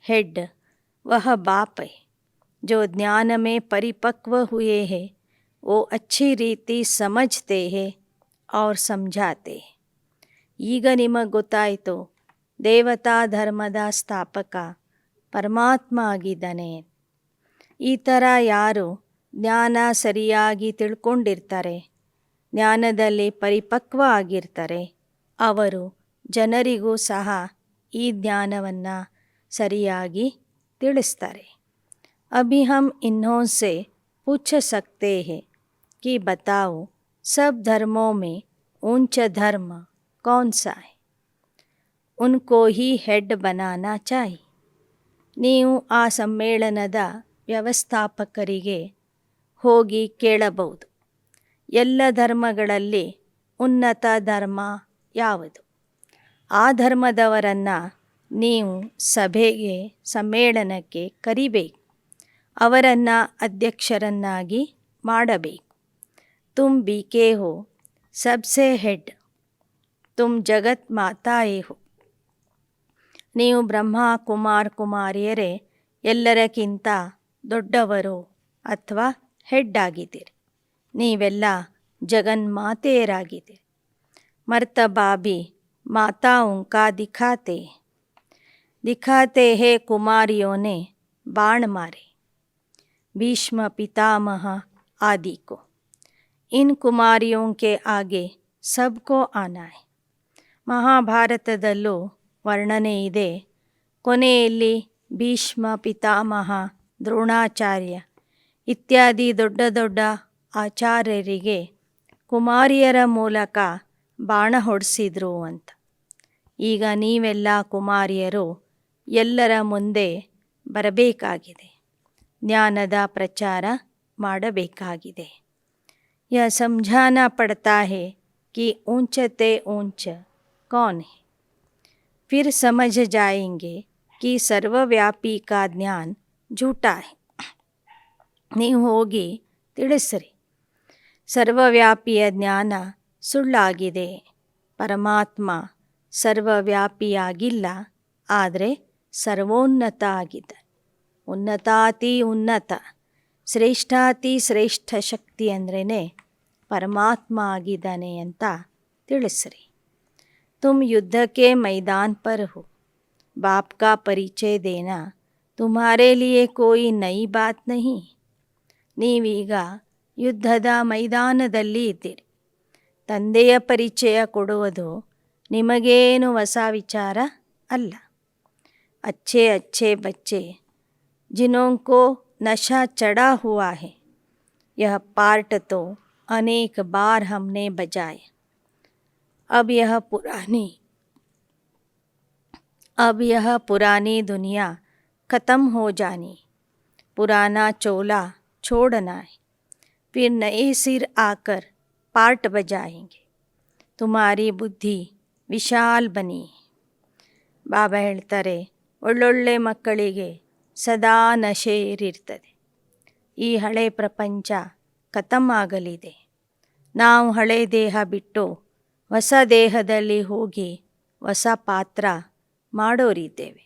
हेड वह बाप है जो ज्ञान में परिपक्व हुए हैं, वो अच्छी रीति समझते हैं और समझाते हैं. ಈಗ ನಿಮಗೆ ಗೊತ್ತಾಯಿತು, ದೇವತಾ ಧರ್ಮದ ಸ್ಥಾಪಕ ಪರಮಾತ್ಮ ಆಗಿದ್ದಾನೆ. ಈ ಥರ ಯಾರು ಜ್ಞಾನ ಸರಿಯಾಗಿ ತಿಳ್ಕೊಂಡಿರ್ತಾರೆ, ಜ್ಞಾನದಲ್ಲಿ ಪರಿಪಕ್ವ ಆಗಿರ್ತಾರೆ, ಅವರು ಜನರಿಗೂ ಸಹ ಈ ಜ್ಞಾನವನ್ನು ಸರಿಯಾಗಿ ತಿಳಿಸ್ತಾರೆ. अभी हम इन्हों से पूछ सकते हैं कि बताओ सब धर्मों में ऊंच धर्म कौन सा है, उनको ही हेड बनाना चाहिए. ನೀವು ಆ ಸಮ್ಮೇಳನದ ವ್ಯವಸ್ಥಾಪಕರಿಗೆ ಹೋಗಿ ಕೇಳಬಹುದು, ಎಲ್ಲ ಧರ್ಮಗಳಲ್ಲಿ ಉನ್ನತ ಧರ್ಮ ಯಾವುದು? ಆ ಧರ್ಮದವರನ್ನು ನೀವು ಸಭೆಗೆ, ಸಮ್ಮೇಳನಕ್ಕೆ ಕರಿಬೇಕು. ಅವರನ್ನು ಅಧ್ಯಕ್ಷರನ್ನಾಗಿ ಮಾಡಬೇಕು. ತುಮ್ ಬೀಕೆ ಹೋ ಸಬ್ಸೆ ಹೆಡ್, ತುಮ್ ಜಗತ್ ಮಾತಾಯೇ ಹೋ. ನೀವು ಬ್ರಹ್ಮ ಕುಮಾರ್ ಕುಮಾರಿಯರೇ ಎಲ್ಲರಕ್ಕಿಂತ ದೊಡ್ಡವರು ಅಥವಾ ಹೆಡ್ ಆಗಿದ್ದೀರಿ. ನೀವೆಲ್ಲ ಜಗನ್ಮಾತೆಯರಾಗಿದ್ದೀರಿ. ಮರ್ತಬಾ ಭಿ ಮಾತಾओं का दिखाते हैं कुमारियों ने बाण मारे, भीष्म पितामह आदि को. इन कुमारियों के आगे सबको आना है. ಮಹಾಭಾರತದಲ್ಲೂ ವರ್ಣನೆ ಇದೆ. ಕೊನೆಯಲ್ಲಿ ಭೀಷ್ಮ, ಪಿತಾಮಹ, ದ್ರೋಣಾಚಾರ್ಯ ಇತ್ಯಾದಿ ದೊಡ್ಡ ದೊಡ್ಡ ಆಚಾರ್ಯರಿಗೆ ಕುಮಾರಿಯರ ಮೂಲಕ ಬಾಣ ಹೊಡೆಸಿದ್ರು ಅಂತ. ಈಗ ನೀವೆಲ್ಲ ಕುಮಾರಿಯರು ಎಲ್ಲರ ಮುಂದೆ ಬರಬೇಕಾಗಿದೆ, ಜ್ಞಾನದ ಪ್ರಚಾರ ಮಾಡಬೇಕಾಗಿದೆ. यह समझाना पड़ता है कि ऊंचते ऊंच कौन है. फिर समझ जाएंगे कि सर्वव्यापी का ज्ञान झूठा है. ನೀವು ಹೋಗಿ ತಿಳಿಸ್ರಿ, ಸರ್ವವ್ಯಾಪಿಯ ಜ್ಞಾನ ಸುಳ್ಳಾಗಿದೆ. ಪರಮಾತ್ಮ ಸರ್ವವ್ಯಾಪಿಯಾಗಿಲ್ಲ, ಆದರೆ ಸರ್ವೋನ್ನತ ಆಗಿದ್ದ. ಉನ್ನತಾತಿ ಉನ್ನತ, ಶ್ರೇಷ್ಠಾತಿ ಶ್ರೇಷ್ಠ ಶಕ್ತಿ ಅಂದ್ರೇ ಪರಮಾತ್ಮ ಆಗಿದ್ದಾನೆ ಅಂತ ತಿಳಿಸ್ರಿ. ತುಮ್ ಯುದ್ಧಕ್ಕೆ ಮೈದಾನ್ ಪರ್ ಹೋ, ಬಾಪ್ ಕಾ ಪರಿಚಯ ದೇನಾ ತುಮ್ಹಾರೆ ಲಿಯೇ ಕೋಯಿ ನಯಿ ಬಾತ್ ನಹಿ. ನೀವೀಗ ಯುದ್ಧದ ಮೈದಾನದಲ್ಲಿ ಇದ್ದೀರಿ. ತಂದೆಯ ಪರಿಚಯ ಕೊಡುವುದು ನಿಮಗೇನು ಹೊಸ ವಿಚಾರ ಅಲ್ಲ. ಅಚ್ಚೆ ಅಚ್ಚೆ ಬಚ್ಚೆ जिन्हों को नशा चढ़ा हुआ है, यह पार्ट तो अनेक बार हमने बजाए. अब यह पुरानी दुनिया ख़त्म हो जानी, पुराना चोला छोड़ना है. फिर नए सिर आकर पार्ट बजाएंगे. तुम्हारी बुद्धि ವಿಶಾಲ್ ಬನ್ನಿ. ಬಾಬಾ ಹೇಳ್ತಾರೆ, ಒಳ್ಳೊಳ್ಳೆ ಮಕ್ಕಳಿಗೆ ಸದಾ ನಶೆಯಿರ್ತದೆ. ಈ ಹಳೆ ಪ್ರಪಂಚ ಖತಮ್ ಆಗಲಿದೆ. ನಾವು ಹಳೆ ದೇಹ ಬಿಟ್ಟು ಹೊಸ ದೇಹದಲ್ಲಿ ಹೋಗಿ ಹೊಸ ಪಾತ್ರ ಮಾಡೋರಿದ್ದೇವೆ.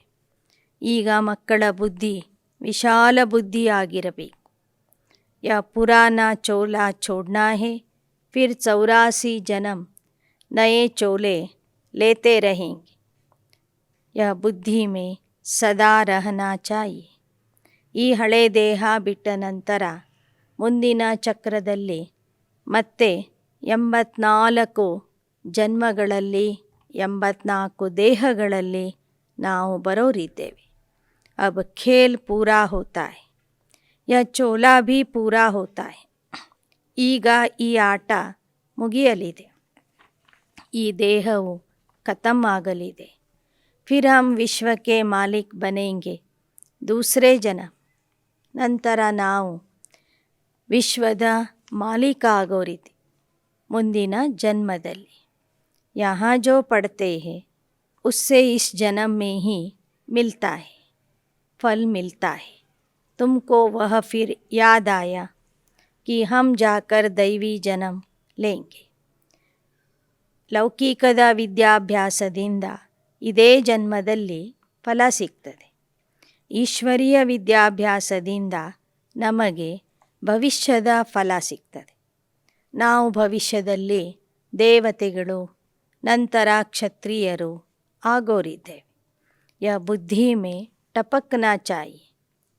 ಈಗ ಮಕ್ಕಳ ಬುದ್ಧಿ ವಿಶಾಲ ಬುದ್ಧಿಯಾಗಿರಬೇಕು. ಯಾ ಪುರಾನ ಚೋಲಾ ಛೋಡ್ನಾ ಹೇ, ಫಿರ್ 84 ಜನ್ಮ ನಯೇ ಚೋಲೆ ಲೇತೆ रहेंगे. ಯಾ ಬುದ್ಧಿ ಮೇ ಸದಾ ರಹನಾ ಚಾಹಿಯೆ. ಈ ಹಳೆ ದೇಹ ಬಿಟ್ಟ ನಂತರ ಮುಂದಿನ ಚಕ್ರದಲ್ಲಿ ಮತ್ತೆ 84 ಜನ್ಮಗಳಲ್ಲಿ 84 ದೇಹಗಳಲ್ಲಿ ನಾವು ಬರೋರಿದ್ದೇವೆ. ಅಬ್ ಖೇಲ್ ಪೂರಾ ಹೋತಾ ಹೈ, ಯಹ ಚೋಲಾ ಭೀ ಪೂರಾ ಹೋತಾ ಹೈ. ಈಗ ಈ ಆಟ ಮುಗಿಯಲಿದೆ, ಈ ದೇಹವು ಖತಮ್ ಆಗಲಿದೆ. फिर हम विश्व के मालिक बनेंगे दूसरे जन्म. ನಂತರ ನಾವು ವಿಶ್ವದ ಮಾಲೀಕ ಆಗೋರಿದ್ದೆ ಮುಂದಿನ ಜನ್ಮದಲ್ಲಿ. यहाँ जो पढ़ते हैं उससे इस जन्म में ही मिलता है, फल मिलता है. तुमको वह फिर याद आया कि हम जाकर दैवी जन्म लेंगे. ಲೌಕಿಕದ ವಿದ್ಯಾಭ್ಯಾಸದಿಂದ ಇದೇ ಜನ್ಮದಲ್ಲಿ ಫಲ ಸಿಗ್ತದೆ. ಈಶ್ವರೀಯ ವಿದ್ಯಾಭ್ಯಾಸದಿಂದ ನಮಗೆ ಭವಿಷ್ಯದ ಫಲ ಸಿಗ್ತದೆ. ನಾವು ಭವಿಷ್ಯದಲ್ಲಿ ದೇವತೆಗಳು, ನಂತರ ಕ್ಷತ್ರಿಯರು ಆಗೋರಿದ್ದೇವೆ. ಯಹ ಬುದ್ಧಿ ಮೇ ಟಪಕ್ನಾ ಚಾಹಿಯೆ,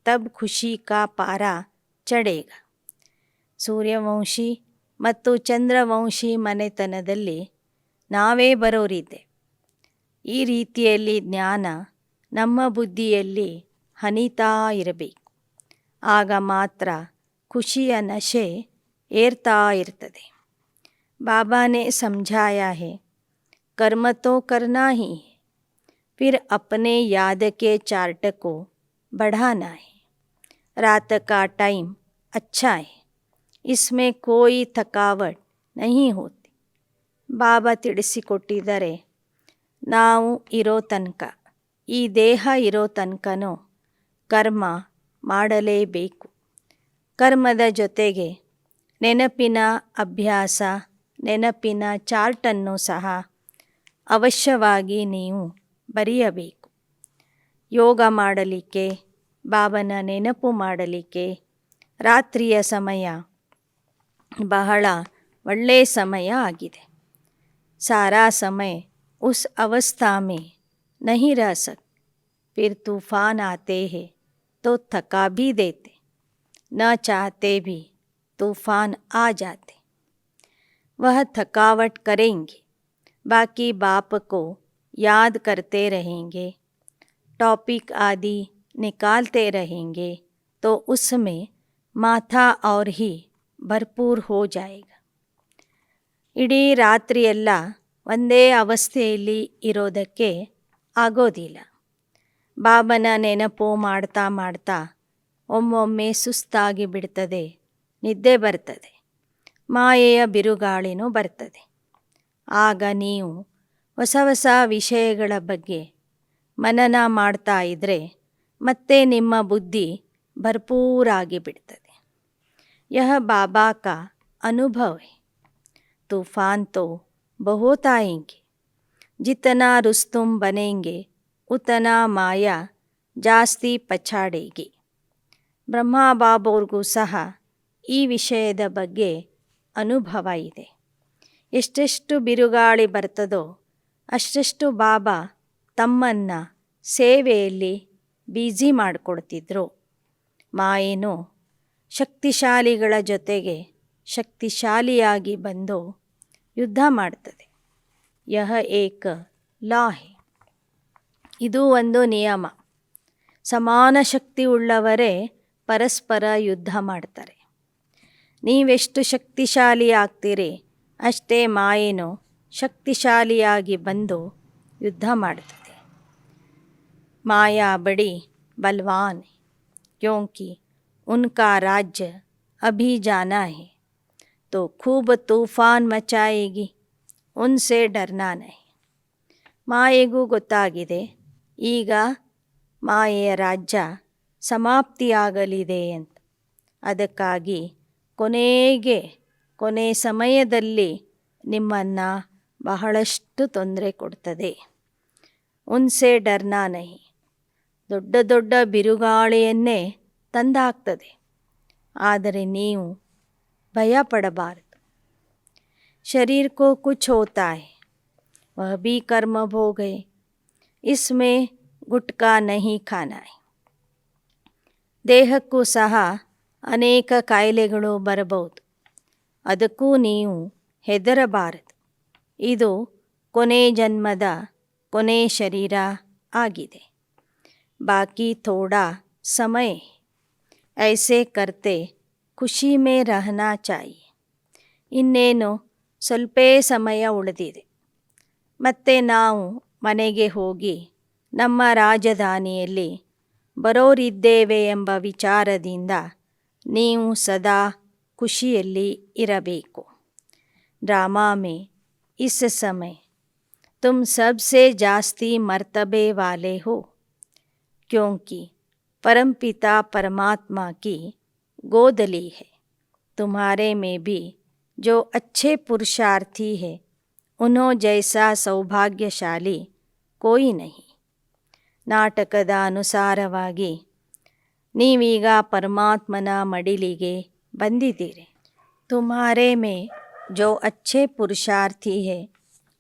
ತಬ್ ಖುಷಿ ಕಾ ಪಾರ ಚಢೇಗ. ಸೂರ್ಯವಂಶಿ ಮತ್ತು ಚಂದ್ರವಂಶಿ ಮನೆತನದಲ್ಲಿ ನಾವೇ ಬರೋರಿದ್ದೆ. ಈ ರೀತಿಯಲ್ಲಿ ಜ್ಞಾನ ನಮ್ಮ ಬುದ್ಧಿಯಲ್ಲಿ ಹನಿತಾ ಇರಬೇಕು. ಆಗ ಮಾತ್ರ ಖುಷಿಯ ನಶೆ ಏರ್ತಾ ಇರ್ತದೆ. ಬಾಬಾನೇ ಸಮझाया है, कर्म तो करना ही है, फिर अपने याद के चार्ट को बढ़ाना है. रात का टाइम अच्छा है, इसमें कोई थकावट नहीं होती. ಬಾಬಾ ತಿಳಿಸಿಕೊಟ್ಟಿದ್ದಾರೆ, ನಾವು ಇರೋ ತನಕ, ಈ ದೇಹ ಇರೋ ತನಕನೂ ಕರ್ಮ ಮಾಡಲೇಬೇಕು. ಕರ್ಮದ ಜೊತೆಗೆ ನೆನಪಿನ ಅಭ್ಯಾಸ, ನೆನಪಿನ ಚಾರ್ಟನ್ನು ಸಹ ಅವಶ್ಯವಾಗಿ ನೀವು ಬರೆಯಬೇಕು. ಯೋಗ ಮಾಡಲಿಕ್ಕೆ, ಬಾಬನ ನೆನಪು ಮಾಡಲಿಕ್ಕೆ ರಾತ್ರಿಯ ಸಮಯ ಬಹಳ ಒಳ್ಳೆಯ ಸಮಯ ಆಗಿದೆ. सारा समय उस अवस्था में नहीं रह सकते. फिर तूफान आते हैं तो थका भी देते, न चाहते भी तूफान आ जाते. वह थकावट करेंगे, बाकी बाप को याद करते रहेंगे, टॉपिक आदि निकालते रहेंगे तो उसमें माथा और ही भरपूर हो जाएगा. ಇಡೀ ರಾತ್ರಿಯೆಲ್ಲ ಒಂದೇ ಅವಸ್ಥೆಯಲ್ಲಿ ಇರೋದಕ್ಕೆ ಆಗೋದಿಲ್ಲ. ಬಾಬನ ನೆನಪು ಮಾಡ್ತಾ ಮಾಡ್ತಾ ಒಮ್ಮೊಮ್ಮೆ ಸುಸ್ತಾಗಿ ಬಿಡ್ತದೆ, ನಿದ್ದೆ ಬರ್ತದೆ, ಮಾಯೆಯ ಬಿರುಗಾಳಿನೂ ಬರ್ತದೆ. ಆಗ ನೀವು ಹೊಸ ಹೊಸ ವಿಷಯಗಳ ಬಗ್ಗೆ ಮನನ ಮಾಡ್ತಾ ಇದ್ದರೆ ಮತ್ತೆ ನಿಮ್ಮ ಬುದ್ಧಿ ಭರ್ಪೂರಾಗಿ ಬಿಡ್ತದೆ. ಯಹ ಬಾಬಾ ಕಾ ಅನುಭವ ಹೈ. तूफ़ान तो बहुत आएंगे, जितना रुस्तुम बनेंगे उतना माया ಜಾಸ್ತಿ ಪಛಾಡೇಗಿ. ಬ್ರಹ್ಮ ಬಾಬೋರ್ಗೂ ಸಹ ಈ ವಿಷಯದ ಬಗ್ಗೆ ಅನುಭವ ಇದೆ. ಎಷ್ಟೆಷ್ಟು ಬಿರುಗಾಳಿ ಬರ್ತದೋ ಅಷ್ಟೆಷ್ಟು ಬಾಬಾ ತಮ್ಮನ್ನು ಸೇವೆಯಲ್ಲಿ ಬ್ಯುಸಿ ಮಾಡಿಕೊಡ್ತಿದ್ರು. ಮಾಯೇನು ಶಕ್ತಿಶಾಲಿಗಳ ಜೊತೆಗೆ ಶಕ್ತಿಶಾಲಿಯಾಗಿ ಬಂದು ಯುದ್ಧ ಮಾಡ್ತದೆ. ಯಹ ಏಕ ಲಾ ಹೈ. ಇದು ಒಂದು ನಿಯಮ. ಸಮಾನ ಶಕ್ತಿ ಉಳ್ಳವರೇ ಪರಸ್ಪರ ಯುದ್ಧ ಮಾಡ್ತಾರೆ. ನೀವೆಷ್ಟು ಶಕ್ತಿಶಾಲಿ ಆಗ್ತೀರಿ ಅಷ್ಟೇ ಮಾಯೇನು ಶಕ್ತಿಶಾಲಿಯಾಗಿ ಬಂದು ಯುದ್ಧ ಮಾಡ್ತದೆ. ಮಾಯಾ ಬಡಿ ಬಲವಾನ್ ಹೈ, ಕ್ಯೋಂಕಿ ಉನ್ಕಾ ರಾಜ್ಯ ಅಭಿ ಜಾನಾ ಹೈ. तो खूब तूफान मचाएगी, उनसे डरना नहीं. ಮಾಯೆಗೂ ಗೊತ್ತಾಗಿದೆ ಈಗ ಮಾಯೆಯ ರಾಜ್ಯ ಸಮಾಪ್ತಿಯಾಗಲಿದೆ ಅಂತ. ಅದಕ್ಕಾಗಿ ಕೊನೆ ಸಮಯದಲ್ಲಿ ನಿಮ್ಮನ್ನು ಬಹಳಷ್ಟು ತೊಂದರೆ ಕೊಡ್ತದೆ. ಉನ್ಸೆ ಡರ್ನಾ ನಹಿ. ದೊಡ್ಡ ದೊಡ್ಡ ಬಿರುಗಾಳಿಯನ್ನೇ ತಂದಾಕ್ತದೆ. ಆದರೆ ನೀವು भया पड़बारದು. शरीर को कुछ होता है, वह भी कर्म भोग है, इसमें गुटका नहीं खाना है. ದೇಹಕ್ಕೂ ಸಹ ಅನೇಕ ಕಾಯಿಲೆಗಳು ಬರಬಹುದು. ಅದಕ್ಕೂ ನೀವು ಹೆದರಬಾರದು. ಇದು ಕೊನೆ ಜನ್ಮದ ಕೊನೆ ಶರೀರ ಆಗಿದೆ. ಬಾಕಿ ಥೋಡಾ ಸಮಯ ಐಸೆ ಕರ್ತೆ ಖುಷಿ ಮೇ ರಹನಾ ಚಾಹಿಯೆ. ಇನ್ನೇನು ಸ್ವಲ್ಪೇ ಸಮಯ ಉಳಿದಿದೆ. ಮತ್ತೆ ನಾವು ಮನೆಗೆ ಹೋಗಿ ನಮ್ಮ ರಾಜಧಾನಿಯಲ್ಲಿ ಬರೋರಿದ್ದೇವೆ ಎಂಬ ವಿಚಾರದಿಂದ ನೀವು ಸದಾ ಖುಷಿಯಲ್ಲಿ ಇರಬೇಕು. ಡ್ರಾಮಾ ಮೇ ಇಸ್ ಸಮಯ ತುಮ್ ಸಬ್ಸೆ ಜಾಸ್ತಿ ಮರ್ತಬೆ ವಾಲೆ ಹೋ, ಕ್ಯೋಂಕಿ परमपिता परमात्मा की गोद ली है. तुम्हारे में भी जो अच्छे पुरुषार्थी है उन्हों जैसा सौभाग्यशाली कोई नहीं. ನಾಟಕದ ಅನುಸಾರವಾಗಿ ನೀವೀಗ ಪರಮಾತ್ಮನ ಮಡಿಲಿಗೆ ಬಂದಿದ್ದೀರಿ. तुम्हारे में जो अच्छे पुरुषार्थी है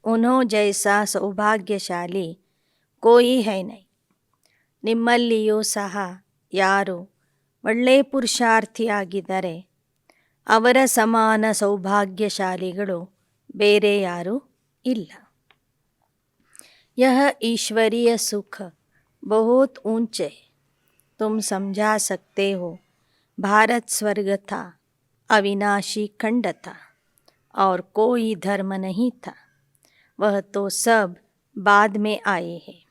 उन्हों जैसा सौभाग्यशाली कोई है नहीं. ನಿಮ್ಮಲ್ಲಿಯೂ ಸಹ ಯಾರು ಒಳ್ಳೆಯ ಪುರುಷಾರ್ಥಿಯಾಗಿದ್ದಾರೆ ಅವರ ಸಮಾನ ಸೌಭಾಗ್ಯಶಾಲಿಗಳು ಬೇರೆ ಯಾರೂ ಇಲ್ಲ. यह ईश्वरीय सुख बहुत ऊंचे है. तुम समझा सकते हो भारत स्वर्ग था, अविनाशी खंड था और कोई धर्म नहीं था. वह तो सब बाद में आए हैं.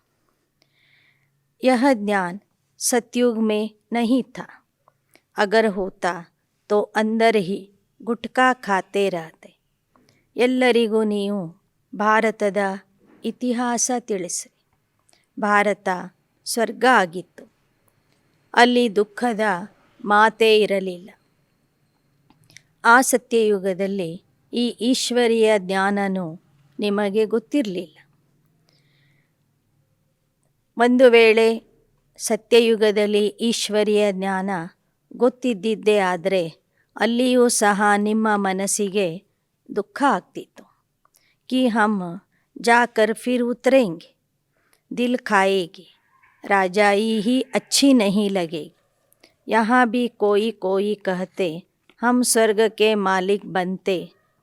यह ज्ञान सतयुग में नहीं था. अगर होता तो अंदर ही गुटखा खाते रहते. ಎಲ್ಲರಿಗೂ ನೀವು ಭಾರತದ ಇತಿಹಾಸ ತಿಳಿಸಿ. ಭಾರತ ಸ್ವರ್ಗ ಆಗಿತ್ತು. ಅಲ್ಲಿ ದುಃಖದ ಮಾತೇ ಇರಲಿಲ್ಲ. ಆ ಸತ್ಯಯುಗದಲ್ಲಿ ಈ ಈಶ್ವರೀಯ ಜ್ಞಾನನೂ ನಿಮಗೆ ಗೊತ್ತಿರಲಿಲ್ಲ. ಒಂದು ವೇಳೆ ಸತ್ಯಯುಗದಲ್ಲಿ ಈಶ್ವರೀಯ ಜ್ಞಾನ ಗೊತ್ತಿದ್ದಿದ್ದೇ ಆದರೆ ಅಲ್ಲಿಯೂ ಸಹ ನಿಮ್ಮ ಮನಸ್ಸಿಗೆ ದುಃಖ ಆಗ್ತಿತ್ತು. कि हम जाकर फिर उतरेंगे, दिल खाएगी, राजाई ही अच्छी नहीं लगेगी, यहाँ भी कोई कोई कहते हम स्वर्ग के मालिक बनते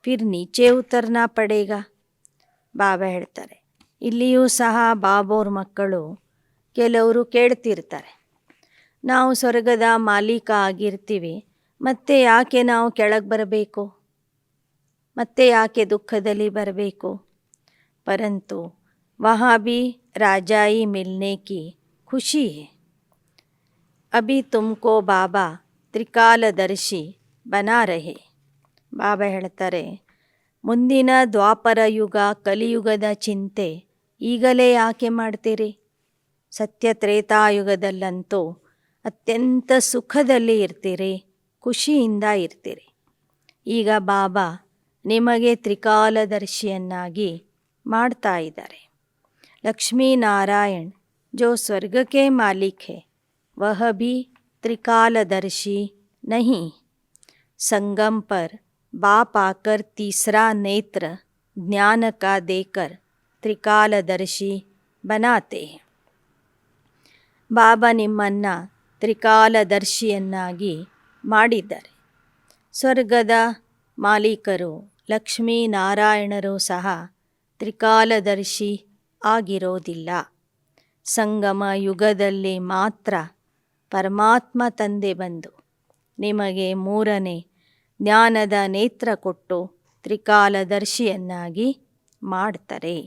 फिर नीचे उतरना पड़ेगा. ಬಾಬಾ ಹೇಳ್ತಾರೆ, ಇಲ್ಲಿಯೂ ಸಹ ಬಾಬೋರ್ ಮಕ್ಕಳು ಕೆಲವರು ಕೇಳ್ತಿರ್ತಾರೆ, ನಾವು ಸ್ವರ್ಗದ ಮಾಲೀಕ ಆಗಿರ್ತೀವಿ, ಮತ್ತೆ ಯಾಕೆ ನಾವು ಕೆಳಗೆ ಬರಬೇಕು, ಮತ್ತೆ ಯಾಕೆ ದುಃಖದಲ್ಲಿ ಬರಬೇಕು. ಪರಂತು ವहाँ भी राजाई मिलने की खुशी है. अभी तुमको बाबा ತ್ರಿಕಾಲದರ್ಶಿ ಬನಾ ರಹೆ. ಬಾಬಾ ಹೇಳ್ತಾರೆ, ಮುಂದಿನ ದ್ವಾಪರ ಯುಗ ಕಲಿಯುಗದ ಚಿಂತೆ ಈಗಲೇ ಯಾಕೆ ಮಾಡ್ತೀರಿ. ಸತ್ಯ ತ್ರೇತಾಯುಗದಲ್ಲಂತೂ ಅತ್ಯಂತ ಸುಖದಲ್ಲಿ ಇರ್ತೀರಿ, ಖುಷಿಯಿಂದ ಇರ್ತೀರಿ. ಈಗ ಬಾಬಾ ನಿಮಗೆ ತ್ರಿಕಾಲದರ್ಶಿಯನ್ನಾಗಿ ಮಾಡ್ತಾ ಇದ್ದಾರೆ. ಲಕ್ಷ್ಮೀನಾರಾಯಣ್ ಜೋ ಸ್ವರ್ಗಕ್ಕೆ ಮಾಲೀಕ್ ಹೈ ವಹ ಭಿ त्रिकालदर्शी नहीं. संगम पर बाप आकर तीसरा नेत्र ज्ञान का देकर त्रिकालदर्शी बनाते हैं. ಬಾಬಾ ನಿಮ್ಮನ್ನು ತ್ರಿಕಾಲದರ್ಶಿಯನ್ನಾಗಿ ಮಾಡಿದ್ದಾರೆ. ಸ್ವರ್ಗದ ಮಾಲೀಕರು ಲಕ್ಷ್ಮೀನಾರಾಯಣರು ಸಹ ತ್ರಿಕಾಲದರ್ಶಿ ಆಗಿರೋದಿಲ್ಲ. ಸಂಗಮ ಯುಗದಲ್ಲಿ ಮಾತ್ರ ಪರಮಾತ್ಮ ತಂದೆ ಬಂದು ನಿಮಗೆ ಮೂರನೇ ಜ್ಞಾನದ ನೇತ್ರ ಕೊಟ್ಟು ತ್ರಿಕಾಲದರ್ಶಿಯನ್ನಾಗಿ ಮಾಡ್ತಾರೆ.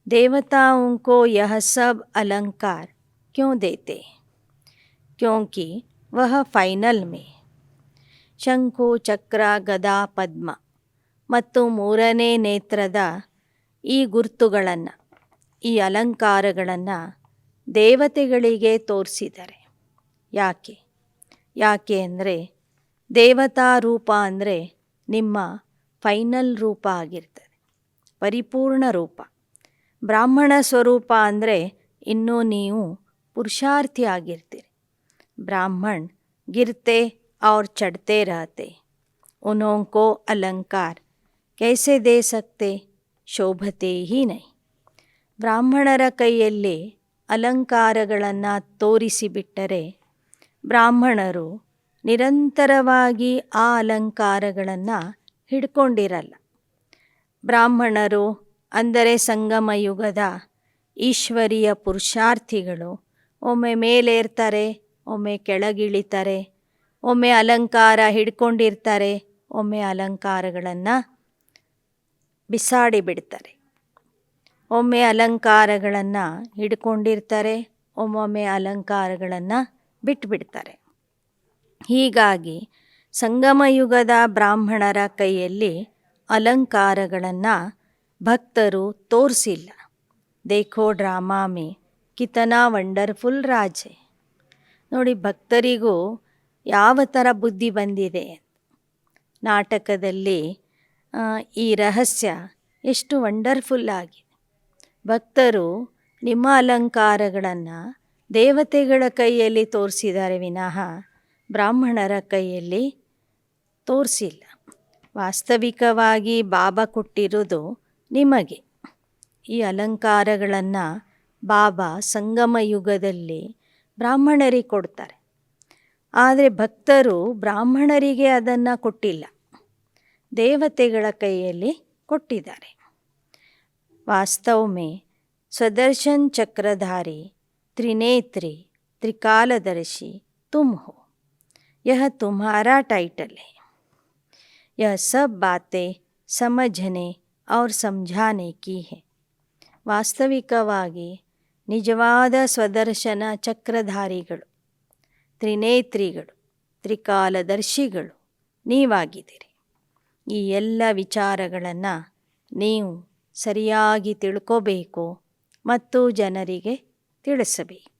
ದೇವತಾओं ಯಹ ಸಬ್ ಅಲಂಕಾರ ಕ್ಯೋं ದೇತೆ, ಕ್ಯೋಂಕಿ ವಹ ಫೈನಲ್ ಮೇ ಶಂಖು ಚಕ್ರ ಗದಾ ಪದ್ಮ ಮತ್ತು ಮೂರನೇ ನೇತ್ರದ ಈ ಗುರುತುಗಳನ್ನು, ಈ ಅಲಂಕಾರಗಳನ್ನು ದೇವತೆಗಳಿಗೆ ತೋರಿಸಿದ್ದಾರೆ. ಯಾಕೆ ಅಂದರೆ ದೇವತಾ ರೂಪ ಅಂದರೆ ನಿಮ್ಮ ಫೈನಲ್ ರೂಪ ಆಗಿರ್ತದೆ, ಪರಿಪೂರ್ಣ ರೂಪ. ಬ್ರಾಹ್ಮಣ ಸ್ವರೂಪ ಅಂದರೆ ಇನ್ನೂ ನೀವು ಪುರುಷಾರ್ಥಿ ಆಗಿರ್ತೀರಿ. ಬ್ರಾಹ್ಮಣ್ ಗಿರ್ತೆ और चढ़ते रहते, उन्हों को अलंकार कैसे दे सकते, ಶೋಭತೆ ಹಿ ನೈ. ಬ್ರಾಹ್ಮಣರ ಕೈಯಲ್ಲಿ ಅಲಂಕಾರಗಳನ್ನು ತೋರಿಸಿಬಿಟ್ಟರೆ ಬ್ರಾಹ್ಮಣರು ನಿರಂತರವಾಗಿ ಆ ಅಲಂಕಾರಗಳನ್ನು ಹಿಡ್ಕೊಂಡಿರಲ್ಲ. ಬ್ರಾಹ್ಮಣರು ಅಂದರೆ ಸಂಗಮ ಯುಗದ ಈಶ್ವರೀಯ ಪುರುಷಾರ್ಥಿಗಳು ಒಮ್ಮೆ ಮೇಲೇರ್ತಾರೆ, ಒಮ್ಮೆ ಕೆಳಗಿಳಿತಾರೆ, ಒಮ್ಮೆ ಅಲಂಕಾರ ಹಿಡ್ಕೊಂಡಿರ್ತಾರೆ, ಒಮ್ಮೆ ಅಲಂಕಾರಗಳನ್ನು ಬಿಸಾಡಿಬಿಡ್ತಾರೆ. ಒಮ್ಮೆ ಅಲಂಕಾರಗಳನ್ನು ಹಿಡ್ಕೊಂಡಿರ್ತಾರೆ, ಒಮ್ಮೊಮ್ಮೆ ಅಲಂಕಾರಗಳನ್ನು ಬಿಟ್ಟುಬಿಡ್ತಾರೆ. ಹೀಗಾಗಿ ಸಂಗಮಯುಗದ ಬ್ರಾಹ್ಮಣರ ಕೈಯಲ್ಲಿ ಅಲಂಕಾರಗಳನ್ನು ಭಕ್ತರು ತೋರಿಸಿಲ್ಲ. ದೇಖೋ ಡ್ರಾಮಾ ಮೇ ಕಿತನಾ ವಂಡರ್ಫುಲ್ ರಾಜ್ ಹೈ. ನೋಡಿ, ಭಕ್ತರಿಗೂ ಯಾವ ಥರ ಬುದ್ಧಿ ಬಂದಿದೆ. ನಾಟಕದಲ್ಲಿ ಈ ರಹಸ್ಯ ಎಷ್ಟು ವಂಡರ್ಫುಲ್ ಆಗಿದೆ. ಭಕ್ತರು ನಿಮ್ಮ ಅಲಂಕಾರಗಳನ್ನು ದೇವತೆಗಳ ಕೈಯಲ್ಲಿ ತೋರಿಸಿದ್ದಾರೆ ವಿನಃ ಬ್ರಾಹ್ಮಣರ ಕೈಯಲ್ಲಿ ತೋರಿಸಿಲ್ಲ. ವಾಸ್ತವಿಕವಾಗಿ ಬಾಬಾ ಕೊಟ್ಟಿರೋದು ನಿಮಗೆ. ಈ ಅಲಂಕಾರಗಳನ್ನು ಬಾಬಾ ಸಂಗಮ ಯುಗದಲ್ಲಿ ಬ್ರಾಹ್ಮಣರಿಗೆ ಕೊಡ್ತಾರೆ. ಆದರೆ ಭಕ್ತರು ಬ್ರಾಹ್ಮಣರಿಗೆ ಅದನ್ನು ಕೊಟ್ಟಿಲ್ಲ, ದೇವತೆಗಳ ಕೈಯಲ್ಲಿ ಕೊಟ್ಟಿದ್ದಾರೆ. ವಾಸ್ತವ ಮೇ ಸ್ವದರ್ಶನ್ ಚಕ್ರಧಾರಿ त्रिनेत्री त्रिकालदर्शी तुम हो, यह तुम्हारा टाइटल है. यह सब बातें समझने और समझाने की है. ವಾಸ್ತವಿಕವಾಗಿ ನಿಜವಾದ ಸ್ವದರ್ಶನ ಚಕ್ರಧಾರಿಗಳು, ತ್ರಿನೇತ್ರಿಗಳು, ತ್ರಿಕಾಲದರ್ಶಿಗಳು ನೀವಾಗಿದ್ದೀರಿ. ಈ ಎಲ್ಲ ವಿಚಾರಗಳನ್ನು ನೀವು ಸರಿಯಾಗಿ ತಿಳ್ಕೋಬೇಕು ಮತ್ತು ಜನರಿಗೆ ತಿಳಿಸಬೇಕು.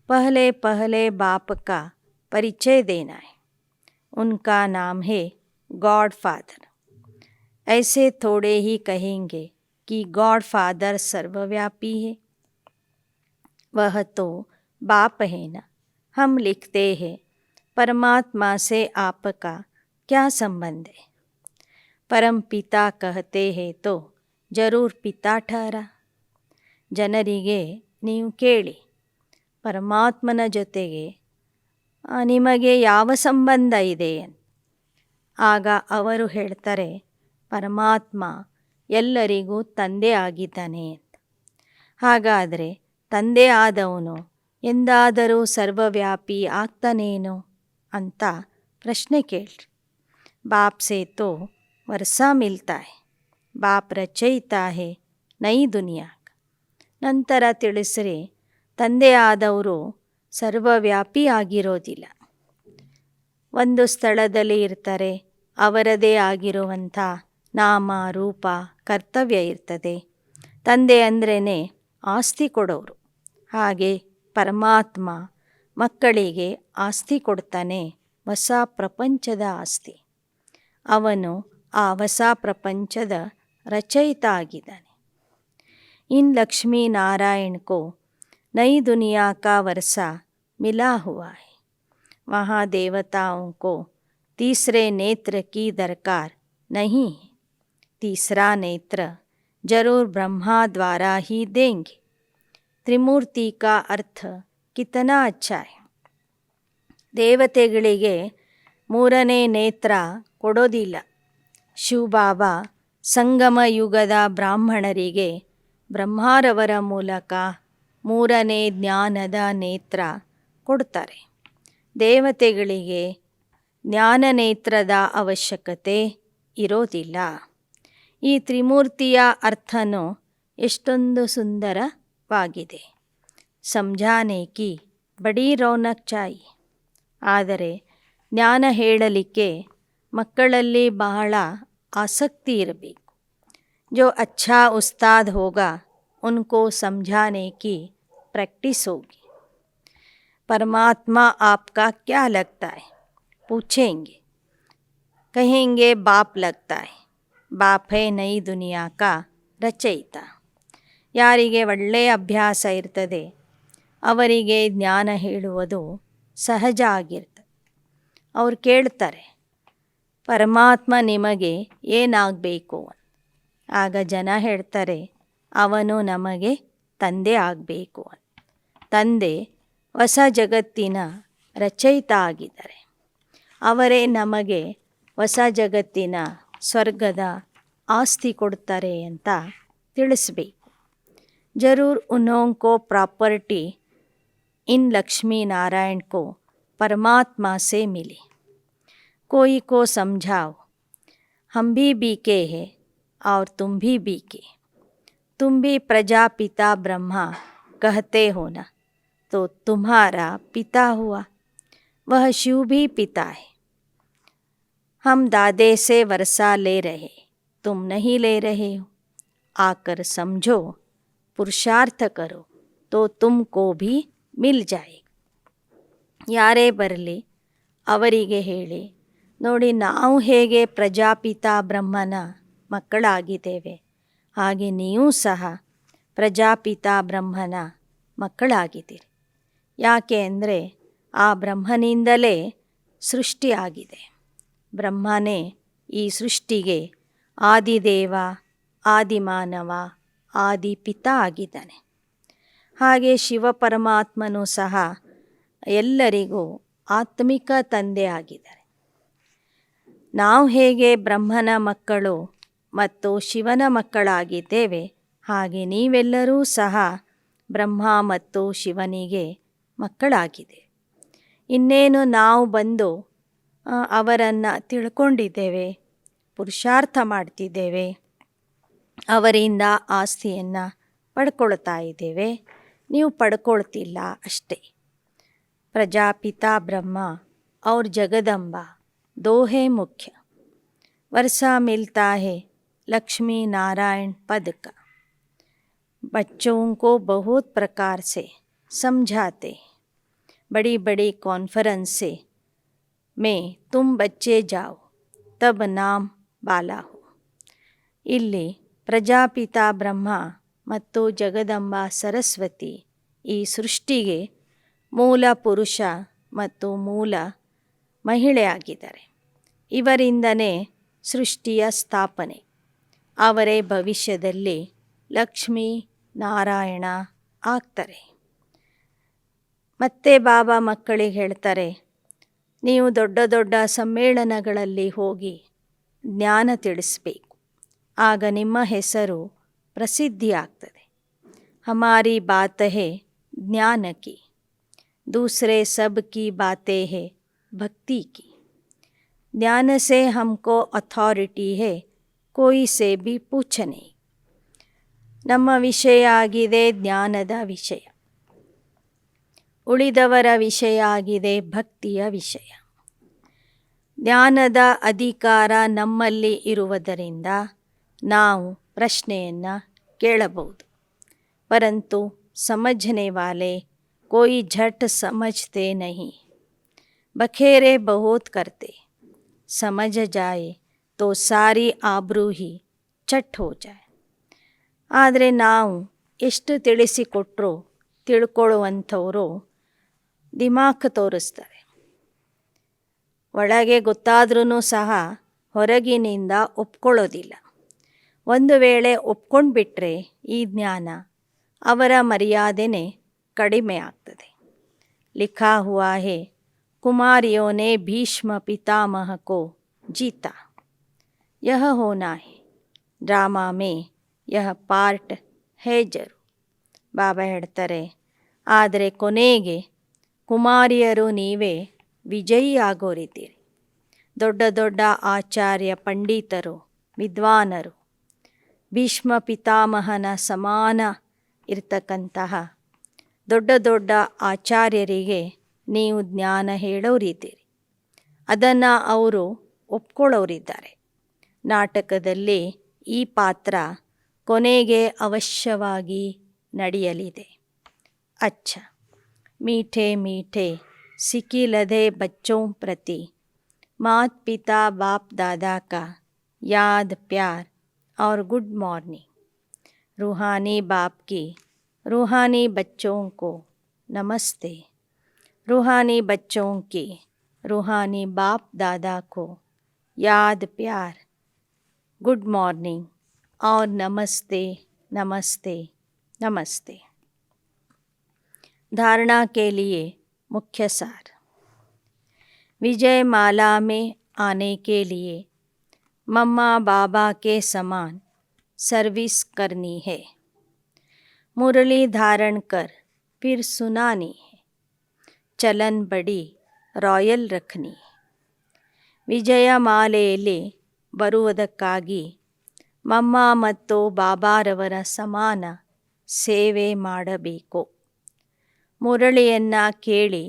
पहले पहले बाप का परिचय देना है। उनका नाम है गॉड फादर। ऐसे थोड़े ही कहेंगे कि गॉड फादर सर्वव्यापी है। वह तो बाप है ना। हम लिखते हैं परमात्मा से आपका क्या संबंध है। परम पिता कहते हैं तो जरूर पिता ठहरा। ಜನರಿಗೆ ನೀವು ಕೇಳಿ, ಪರಮಾತ್ಮನ ಜೊತೆಗೆ ನಿಮಗೆ ಯಾವ ಸಂಬಂಧ ಇದೆ ಅಂತ. ಆಗ ಅವರು ಹೇಳ್ತಾರೆ, ಪರಮಾತ್ಮ ಎಲ್ಲರಿಗೂ ತಂದೆ ಆಗಿದ್ದಾನೆ ಅಂತ. ಹಾಗಾದರೆ ತಂದೆ ಆದವನು ಎಂದಾದರೂ ಸರ್ವವ್ಯಾಪಿ ಆಗ್ತಾನೇನೋ ಅಂತ ಪ್ರಶ್ನೆ ಕೇಳ್ರಿ. बाप से तो वर्षा मिलता है, बाप रचयिता है नई दुनिया का. ನಂತರ ತಿಳಿಸ್ರಿ, ತಂದೆ ಆದವರು ಸರ್ವವ್ಯಾಪಿ ಆಗಿರೋದಿಲ್ಲ. ಒಂದು ಸ್ಥಳದಲ್ಲಿ ಇರ್ತಾರೆ, ಅವರದೇ ಆಗಿರುವಂಥ ನಾಮ ರೂಪ ಕರ್ತವ್ಯ ಇರ್ತದೆ. ತಂದೆ ಅಂದ್ರೇ ಆಸ್ತಿ ಕೊಡೋರು. ಹಾಗೆ ಪರಮಾತ್ಮ ಮಕ್ಕಳಿಗೆ ಆಸ್ತಿ ಕೊಡ್ತಾನೆ, ಹೊಸ ಪ್ರಪಂಚದ ಆಸ್ತಿ. ಅವನು ಆ ಹೊಸ ಪ್ರಪಂಚದ ರಚಯಿತ ಆಗಿದ್ದಾನೆ. इन लक्ष्मी नारायण को नई दुनिया का वर्षा मिला हुआ है. वहाँ देवताओं को तीसरे नेत्र की दरकार नहीं है. तीसरा नेत्र जरूर ब्रह्मा द्वारा ही देंगे. त्रिमूर्ति का अर्थ कितना अच्छा है. ದೇವತೆಗಳಿಗೆ ಮೂರನೇ ನೇತ್ರ ಕೊಡೋದಿಲ್ಲ. ಶಿವಬಾಬಾ ಸಂಗಮ ಯುಗದ ಬ್ರಾಹ್ಮಣರಿಗೆ ಬ್ರಹ್ಮಾರವರ ಮೂಲಕ ಮೂರನೇ ಜ್ಞಾನದ ನೇತ್ರ ಕೊಡ್ತಾರೆ. ದೇವತೆಗಳಿಗೆ ಜ್ಞಾನ ನೇತ್ರದ ಅವಶ್ಯಕತೆ ಇರೋದಿಲ್ಲ. ಈ ತ್ರಿಮೂರ್ತಿಯ ಅರ್ಥನೂ ಎಷ್ಟೊಂದು ಸುಂದರವಾಗಿದೆ. ಸಮझाने की ಬಡಿ ರೌನಕ್ ಚಾಯಿ. ಆದರೆ ಜ್ಞಾನ ಹೇಳಲಿಕ್ಕೆ ಮಕ್ಕಳಲ್ಲಿ ಬಹಳ ಆಸಕ್ತಿ ಇರಬೇಕು. जो अच्छा उस्ताद होगा उनको समझाने की प्रैक्टिस होगी. परमात्मा आपका क्या लगता है पूछेंगे. कहेंगे बाप लगता है. बाप है नई दुनिया का ರಚಯಿತ. ಯಾರಿಗೆ ಒಳ್ಳೆಯ ಅಭ್ಯಾಸ ಇರ್ತದೆ ಅವರಿಗೆ ಜ್ಞಾನ ಹೇಳುವುದು ಸಹಜ ಆಗಿರ್ತದೆ. ಅವ್ರು ಕೇಳ್ತಾರೆ, ಪರಮಾತ್ಮ ನಿಮಗೆ ಏನಾಗಬೇಕು. ಆಗ ಜನ ಹೇಳ್ತಾರೆ, ಅವನು ನಮಗೆ ತಂದೆ ಆಗಬೇಕು ಅಂತ. ತಂದೆ ಹೊಸ ಜಗತ್ತಿನ ರಚಯಿತ ಆಗಿದ್ದಾರೆ. ಅವರೇ ನಮಗೆ ಹೊಸ ಜಗತ್ತಿನ ಸ್ವರ್ಗದ ಆಸ್ತಿ ಕೊಡ್ತಾರೆ ಅಂತ ತಿಳಿಸ್ಬೇಕು. ಜರೂರ್ ಉನ್ಹೋಂಕೋ ಪ್ರಾಪರ್ಟಿ इन लक्ष्मी नारायण को परमात्मा से मिली. कोई को समझाओ, हम भी बीके हैं और तुम भी बीके. तुम भी प्रजापिता ब्रह्मा कहते हो ना, तो तुम्हारा पिता हुआ. वह शिव भी पिता है. हम दादे से वर्षा ले रहे, तुम नहीं ले रहे हो. आकर समझो, पुरुषार्थ करो तो तुमको भी ಮಿಲ್ ಜಾಯ್. ಯಾರೇ ಬರಲಿ ಅವರಿಗೆ ಹೇಳಿ, ನೋಡಿ ನಾವು ಹೇಗೆ ಪ್ರಜಾಪಿತಾ ಬ್ರಹ್ಮನ ಮಕ್ಕಳಾಗಿದ್ದೇವೆ, ಹಾಗೆ ನೀವು ಸಹ ಪ್ರಜಾಪಿತಾ ಬ್ರಹ್ಮನ ಮಕ್ಕಳಾಗಿದ್ದೀರಿ. ಯಾಕೆ ಅಂದರೆ ಆ ಬ್ರಹ್ಮನಿಂದಲೇ ಸೃಷ್ಟಿಯಾಗಿದೆ. ಬ್ರಹ್ಮನೇ ಈ ಸೃಷ್ಟಿಗೆ ಆದಿದೇವ, ಆದಿಮಾನವ, ಆದಿಪಿತಾ ಆಗಿದ್ದಾನೆ. ಹಾಗೆ ಶಿವ ಪರಮಾತ್ಮನೂ ಸಹ ಎಲ್ಲರಿಗೂ ಆತ್ಮಿಕ ತಂದೆ ಆಗಿದ್ದಾರೆ. ನಾವು ಹೇಗೆ ಬ್ರಹ್ಮನ ಮಕ್ಕಳು ಮತ್ತು ಶಿವನ ಮಕ್ಕಳಾಗಿದ್ದೇವೆ, ಹಾಗೆ ನೀವೆಲ್ಲರೂ ಸಹ ಬ್ರಹ್ಮ ಮತ್ತು ಶಿವನಿಗೆ ಮಕ್ಕಳಾಗಿದೆ. ಇನ್ನೇನು ನಾವು ಬಂದು ಅವರನ್ನು ತಿಳ್ಕೊಂಡಿದ್ದೇವೆ, ಪುರುಷಾರ್ಥ ಮಾಡ್ತಿದ್ದೇವೆ, ಅವರಿಂದ ಆಸ್ತಿಯನ್ನು ಪಡ್ಕೊಳ್ತಾ ಇದ್ದೇವೆ. ನೀವು ಪಡ್ಕೊಳ್ತಿಲ್ಲ ಅಷ್ಟೇ. ಪ್ರಜಾಪಿತಾ ಬ್ರಹ್ಮ और जगदम्बा दो है मुख्य. वर्षा मिलता है लक्ष्मी नारायण पद का. बच्चों को बहुत प्रकार से समझाते. बड़ी बड़ी कॉन्फ्रेंस से में तुम बच्चे जाओ तब नाम ಬಾಲಾ ಹೋ. ಇಲ್ಲಿ ಪ್ರಜಾಪಿತ ಬ್ರಹ್ಮ ಮತ್ತು ಜಗದಂಬಾ ಸರಸ್ವತಿ ಈ ಸೃಷ್ಟಿಗೆ ಮೂಲ ಪುರುಷ ಮತ್ತು ಮೂಲ ಮಹಿಳೆಯಾಗಿದ್ದಾರೆ. ಇವರಿಂದನೇ ಸೃಷ್ಟಿಯ ಸ್ಥಾಪನೆ. ಅವರೇ ಭವಿಷ್ಯದಲ್ಲಿ ಲಕ್ಷ್ಮೀ ನಾರಾಯಣ ಆಗ್ತಾರೆ. ಮತ್ತೆ ಬಾಬಾ ಮಕ್ಕಳಿಗೆ ಹೇಳ್ತಾರೆ, ನೀವು ದೊಡ್ಡ ದೊಡ್ಡ ಸಮ್ಮೇಳನಗಳಲ್ಲಿ ಹೋಗಿ ಜ್ಞಾನ ತಿಳಿಸಬೇಕು. ಆಗ ನಿಮ್ಮ ಹೆಸರು ಪ್ರಸಿದ್ಧಿಯಾಗ್ತದೆ. ಹಮಾರಿ ಬಾತ್ ಹೇ ಜ್ಞಾನ ಕಿ, दूसरे सब की बातें है भक्ति की. ज्ञान से हमको ಅಥಾರಿಟಿ है, कोई से भी पूछने. ನಮ್ಮ ವಿಷಯ ಆಗಿದೆ ಜ್ಞಾನದ ವಿಷಯ, ಉಳಿದವರ ವಿಷಯ ಆಗಿದೆ ಭಕ್ತಿಯ ವಿಷಯ. ಜ್ಞಾನದ ಅಧಿಕಾರ ನಮ್ಮಲ್ಲಿ ಇರುವುದರಿಂದ ನಾವು ಪ್ರಶ್ನೆಯನ್ನು ಕೇಳಬಹುದು. ಪರಂತು ಸಮझने वाले कोई झट समझते नहीं, बखेरे बहुत करते, समझ जाए तो सारी आबरू ही ಚಟ್ ಹೋ ಜಾಯ್. ಆದರೆ ನಾವು ಎಷ್ಟು ತಿಳಿಸಿಕೊಟ್ರೂ ತಿಳ್ಕೊಳ್ಳುವಂಥವರು ದಿಮಾಕ್ ತೋರಿಸ್ತಾರೆ. ಒಳಗೆ ಗೊತ್ತಾದ್ರೂ ಸಹ ಹೊರಗಿನಿಂದ ಒಪ್ಕೊಳ್ಳೋದಿಲ್ಲ. ಒಂದು ವೇಳೆ ಒಪ್ಕೊಂಡ್ಬಿಟ್ರೆ ಈ ಜ್ಞಾನ ಅವರ ಮರ್ಯಾದೆನೇ ಕಡಿಮೆ ಆಗ್ತದೆ. लिखा हुआ है, कुमारियों ने भीष्म पितामह को जीता, यह होना है ड्रामा में, यह पार्ट है जरूर. ಬಾಬಾ ಹೇಳ್ತಾರೆ, ಆದರೆ ಕೊನೆಗೆ ಕುಮಾರಿಯರು ನೀವೇ ವಿಜಯಿ ಆಗೋರಿದ್ದೀರಿ. ದೊಡ್ಡ ದೊಡ್ಡ ಆಚಾರ್ಯ ಪಂಡಿತರು ವಿದ್ವಾನರು ಭೀಷ್ಮ ಪಿತಾಮಹನ ಸಮಾನ ಇರ್ತಕ್ಕಂತಹ ದೊಡ್ಡ ದೊಡ್ಡ ಆಚಾರ್ಯರಿಗೆ ನೀವು ಜ್ಞಾನ ಹೇಳೋರಿದ್ದೀರಿ. ಅದನ್ನು ಅವರು ಒಪ್ಕೊಳ್ಳೋರಿದ್ದಾರೆ. ನಾಟಕದಲ್ಲಿ ಈ ಪಾತ್ರ ಕೊನೆಗೆ ಅವಶ್ಯವಾಗಿ ನಡೆಯಲಿದೆ. ಅಚ್ಚ ಮೀಠೆ ಮೀಠೆ ಸಿಕ್ಕಿಲದೆ ಬಚ್ಚೋಂ ಪ್ರತಿ ಮಾತ್ ಪಿತಾ ಬಾಪ್ ದಾದಾ ಕಾ ಯಾದ್ ಪ್ಯಾರ್ और गुड मॉर्निंग. रूहानी बाप की रूहानी बच्चों को नमस्ते. रूहानी बच्चों की रूहानी बाप दादा को याद प्यार, गुड मॉर्निंग और नमस्ते नमस्ते नमस्ते. धारणा के लिए मुख्य सार. विजय माला में आने के लिए मम्मा बाबा के समान सर्विस करनी है. मुरली धारण कर फिर सुनानी है. चलन बड़ी ರಾಯಲ್ ರಖನಿ. ವಿಜಯ ಮಾಲೆಯಲ್ಲಿ ಬರುವುದಕ್ಕಾಗಿ ಮಮ್ಮ ಮತ್ತು ಬಾಬಾರವರ ಸಮಾನ ಸೇವೆ ಮಾಡಬೇಕು. ಮುರಳಿಯನ್ನು ಕೇಳಿ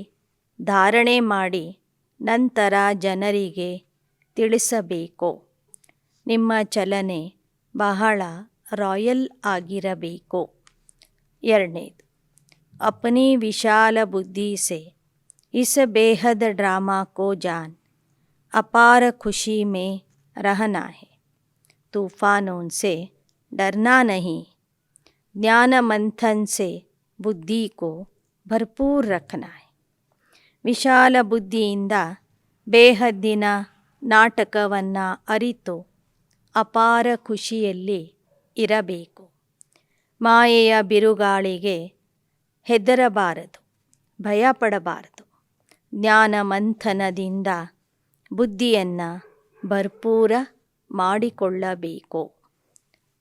ಧಾರಣೆ ಮಾಡಿ ನಂತರ ಜನರಿಗೆ ತಿಳಿಸಬೇಕು. ನಿಮ್ಮ ಚಲನೆ ಬಹಳ ರಾಯಲ್ ಆಗಿರಬೇಕು. ಎರಡನೇದು, अपनी विशाल बुद्धि से इस बेहद ड्रामा को जान, अपार खुशी में रहना है. तूफानों से डरना नहीं. ज्ञान मंथन से बुद्धि को भरपूर रखना है. ವಿಶಾಲ ಬುದ್ಧಿಯಿಂದ ಬೇಹದ್ದಿನ ನಾಟಕವನ್ನು ಅರಿತು ಅಪಾರ ಖುಷಿಯಲ್ಲಿ ಇರಬೇಕು. ಮಾಯೆಯ ಬಿರುಗಾಳಿಗೆ ಹೆದರಬಾರದು, ಭಯಪಡಬಾರದು. ಜ್ಞಾನ ಮಂಥನದಿಂದ ಬುದ್ಧಿಯನ್ನು ಭರ್ಪೂರ ಮಾಡಿಕೊಳ್ಳಬೇಕು.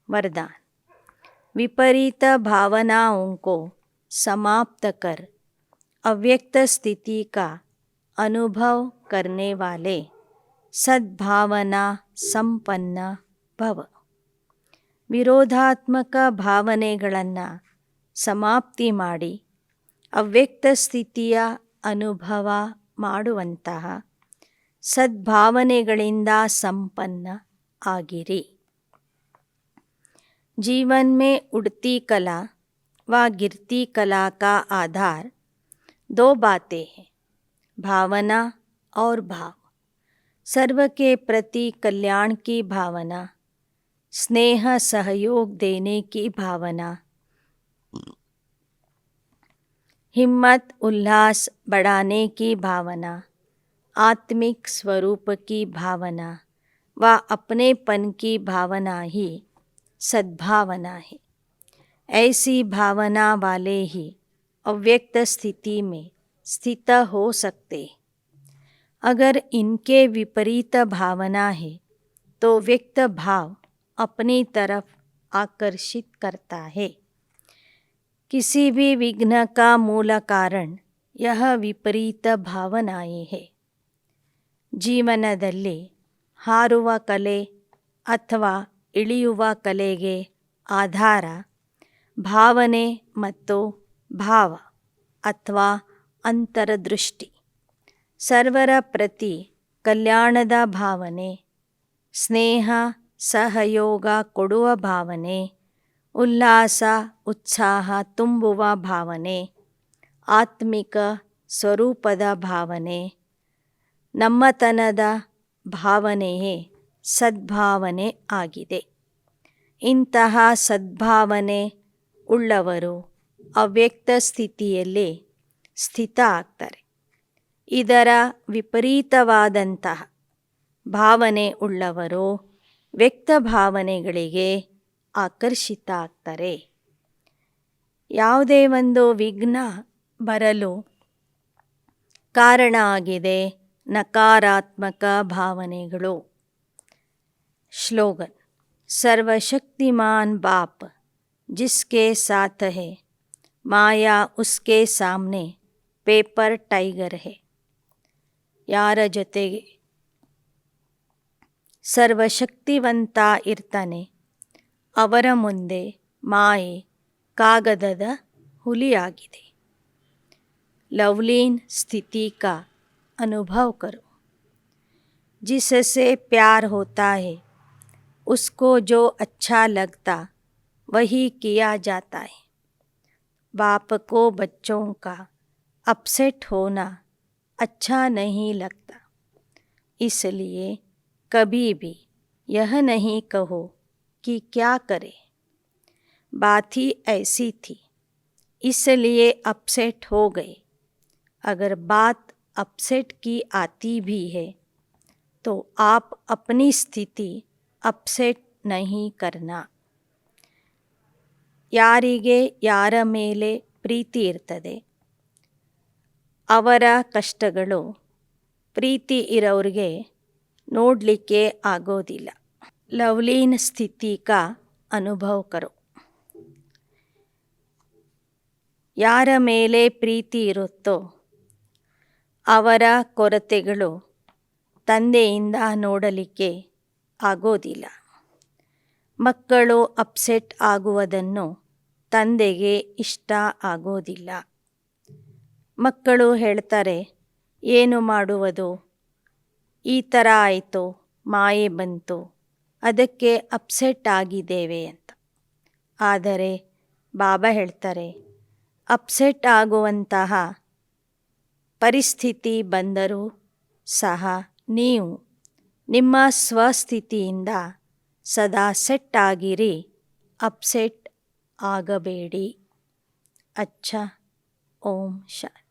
वरदान. विपरीत भावनाओं को समाप्त कर अव्यक्त स्थिति का अनुभव करने वाले सद्भावना संपन्न भव. ವಿರೋಧಾತ್ಮಕ ಭಾವನೆಗಳನ್ನು ಸಮಾಪ್ತಿ ಮಾಡಿ ಅವ್ಯಕ್ತ ಸ್ಥಿತಿಯ ಅನುಭವ ಮಾಡುವಂತಹ ಸದ್ಭಾವನೆಗಳಿಂದ ಸಂಪನ್ನ ಆಗಿರಿ. जीवन में उड़ती कला व गिरती कला का आधार दो बातें हैं, भावना और भाव। सर्व के प्रति कल्याण की भावना, स्नेह सहयोग देने की भावना, हिम्मत उल्लास बढ़ाने की भावना, आत्मिक स्वरूप की भावना व अपनेपन की भावना ही सद्भावना है। ऐसी भावना वाले ही अव्यक्त स्थिति में स्थित हो सकते। अगर इनके विपरीत भावना है तो व्यक्त भाव अपनी तरफ आकर्षित करता है। किसी भी विघ्न का मूल कारण यह ವಿಪರೀತ ಭಾವನಾಯೇ है। ಜೀವನದಲ್ಲಿ ಹಾರುವ ಕಲೆ ಅಥವಾ ಇಳಿಯುವ ಕಲೆಗೆ ಆಧಾರ ಭಾವನೆ ಮತ್ತು ಭಾವ ಅಥವಾ ಅಂತರದೃಷ್ಟಿ। ಸರ್ವರ ಪ್ರತಿ ಕಲ್ಯಾಣದ ಭಾವನೆ, ಸ್ನೇಹ ಸಹಯೋಗ ಕೊಡುವ ಭಾವನೆ, ಉಲ್ಲಾಸ ಉತ್ಸಾಹ ತುಂಬುವ ಭಾವನೆ, ಆತ್ಮಿಕ ಸ್ವರೂಪದ ಭಾವನೆ, ನಮ್ಮತನದ ಭಾವನೆಯೇ ಸದ್ಭಾವನೆ ಆಗಿದೆ। ಇಂತಹ ಸದ್ಭಾವನೆ ಉಳ್ಳವರು ಅವ್ಯಕ್ತ ಸ್ಥಿತಿಯಲ್ಲಿ ಸ್ಥಿತ ಆಗ್ತಾರೆ। ಇದರ ವಿಪರೀತವಾದಂತಹ ಭಾವನೆ ಉಳ್ಳವರು ವ್ಯಕ್ತ ಭಾವನೆಗಳಿಗೆ ಆಕರ್ಷಿತ ಆಗ್ತಾರೆ। ಯಾವುದೇ ಒಂದು ವಿಘ್ನ ಬರಲು ಕಾರಣ ಆಗಿದೆ ನಕಾರಾತ್ಮಕ ಭಾವನೆಗಳು। ಸ್ಲೋಗನ್: ಸರ್ವಶಕ್ತಿಮಾನ್ ಬಾಪ್ जिसके साथ है, माया उसके सामने ಪೇಪರ್ ಟೈಗರ್ है। ಯಾರ ಜೊತೆಗೆ ಸರ್ವಶಕ್ತಿವಂತ ಇರ್ತಾನೆ ಅವರ ಮುಂದೆ ಮಾಯೆ ಕಾಗದದ ಹುಲಿಯಾಗಿದೆ। लवलीन स्थिति का अनुभव करो। जिससे प्यार होता है उसको जो अच्छा लगता वही किया जाता है। बाप को बच्चों का अपसेट होना अच्छा नहीं लगता, इसलिए कभी भी यह नहीं कहो कि क्या करें। बात ही ऐसी थी इसलिए अपसेट हो गए। अगर बात अपसेट की आती भी है तो आप अपनी स्थिति अपसेट नहीं करना। ಯಾರಿಗೆ ಯಾರ ಮೇಲೆ ಪ್ರೀತಿ ಇರ್ತದೆ ಅವರ ಕಷ್ಟಗಳು ಪ್ರೀತಿ ಇರೋರಿಗೆ ನೋಡಲಿಕ್ಕೆ ಆಗೋದಿಲ್ಲ। ಲವಲೀನ್ ಸ್ಥಿತಿ ಕಾ ಅನುಭವ ಕರೋ। ಯಾರ ಮೇಲೆ ಪ್ರೀತಿ ಇರುತ್ತೋ ಅವರ ಕೊರತೆಗಳು ತಂದೆಯಿಂದ ನೋಡಲಿಕ್ಕೆ ಆಗೋದಿಲ್ಲ। ಮಕ್ಕಳು ಅಪ್ಸೆಟ್ ಆಗುವುದನ್ನು ತಂದೆಗೆ ಇಷ್ಟ ಆಗೋದಿಲ್ಲ। ಮಕ್ಕಳು ಹೇಳ್ತಾರೆ, ಏನು ಮಾಡುವುದು, ಈ ಥರ ಆಯಿತು, ಮಾಯೆ ಬಂತು, ಅದಕ್ಕೆ ಅಪ್ಸೆಟ್ ಆಗಿದ್ದೇವೆ ಅಂತ। ಆದರೆ ಬಾಬಾ ಹೇಳ್ತಾರೆ, ಅಪ್ಸೆಟ್ ಆಗುವಂತಹ ಪರಿಸ್ಥಿತಿ ಬಂದರೂ ಸಹ ನೀವು ನಿಮ್ಮ ಸ್ವಸ್ಥಿತಿಯಿಂದ ಸದಾ ಸೆಟ್ ಆಗಿರಿ, ಅಪ್ಸೆಟ್ ಆಗಬೇಡಿ। ಅಚ್ಚಾ, ಓಂ ಶಾಂತಿ।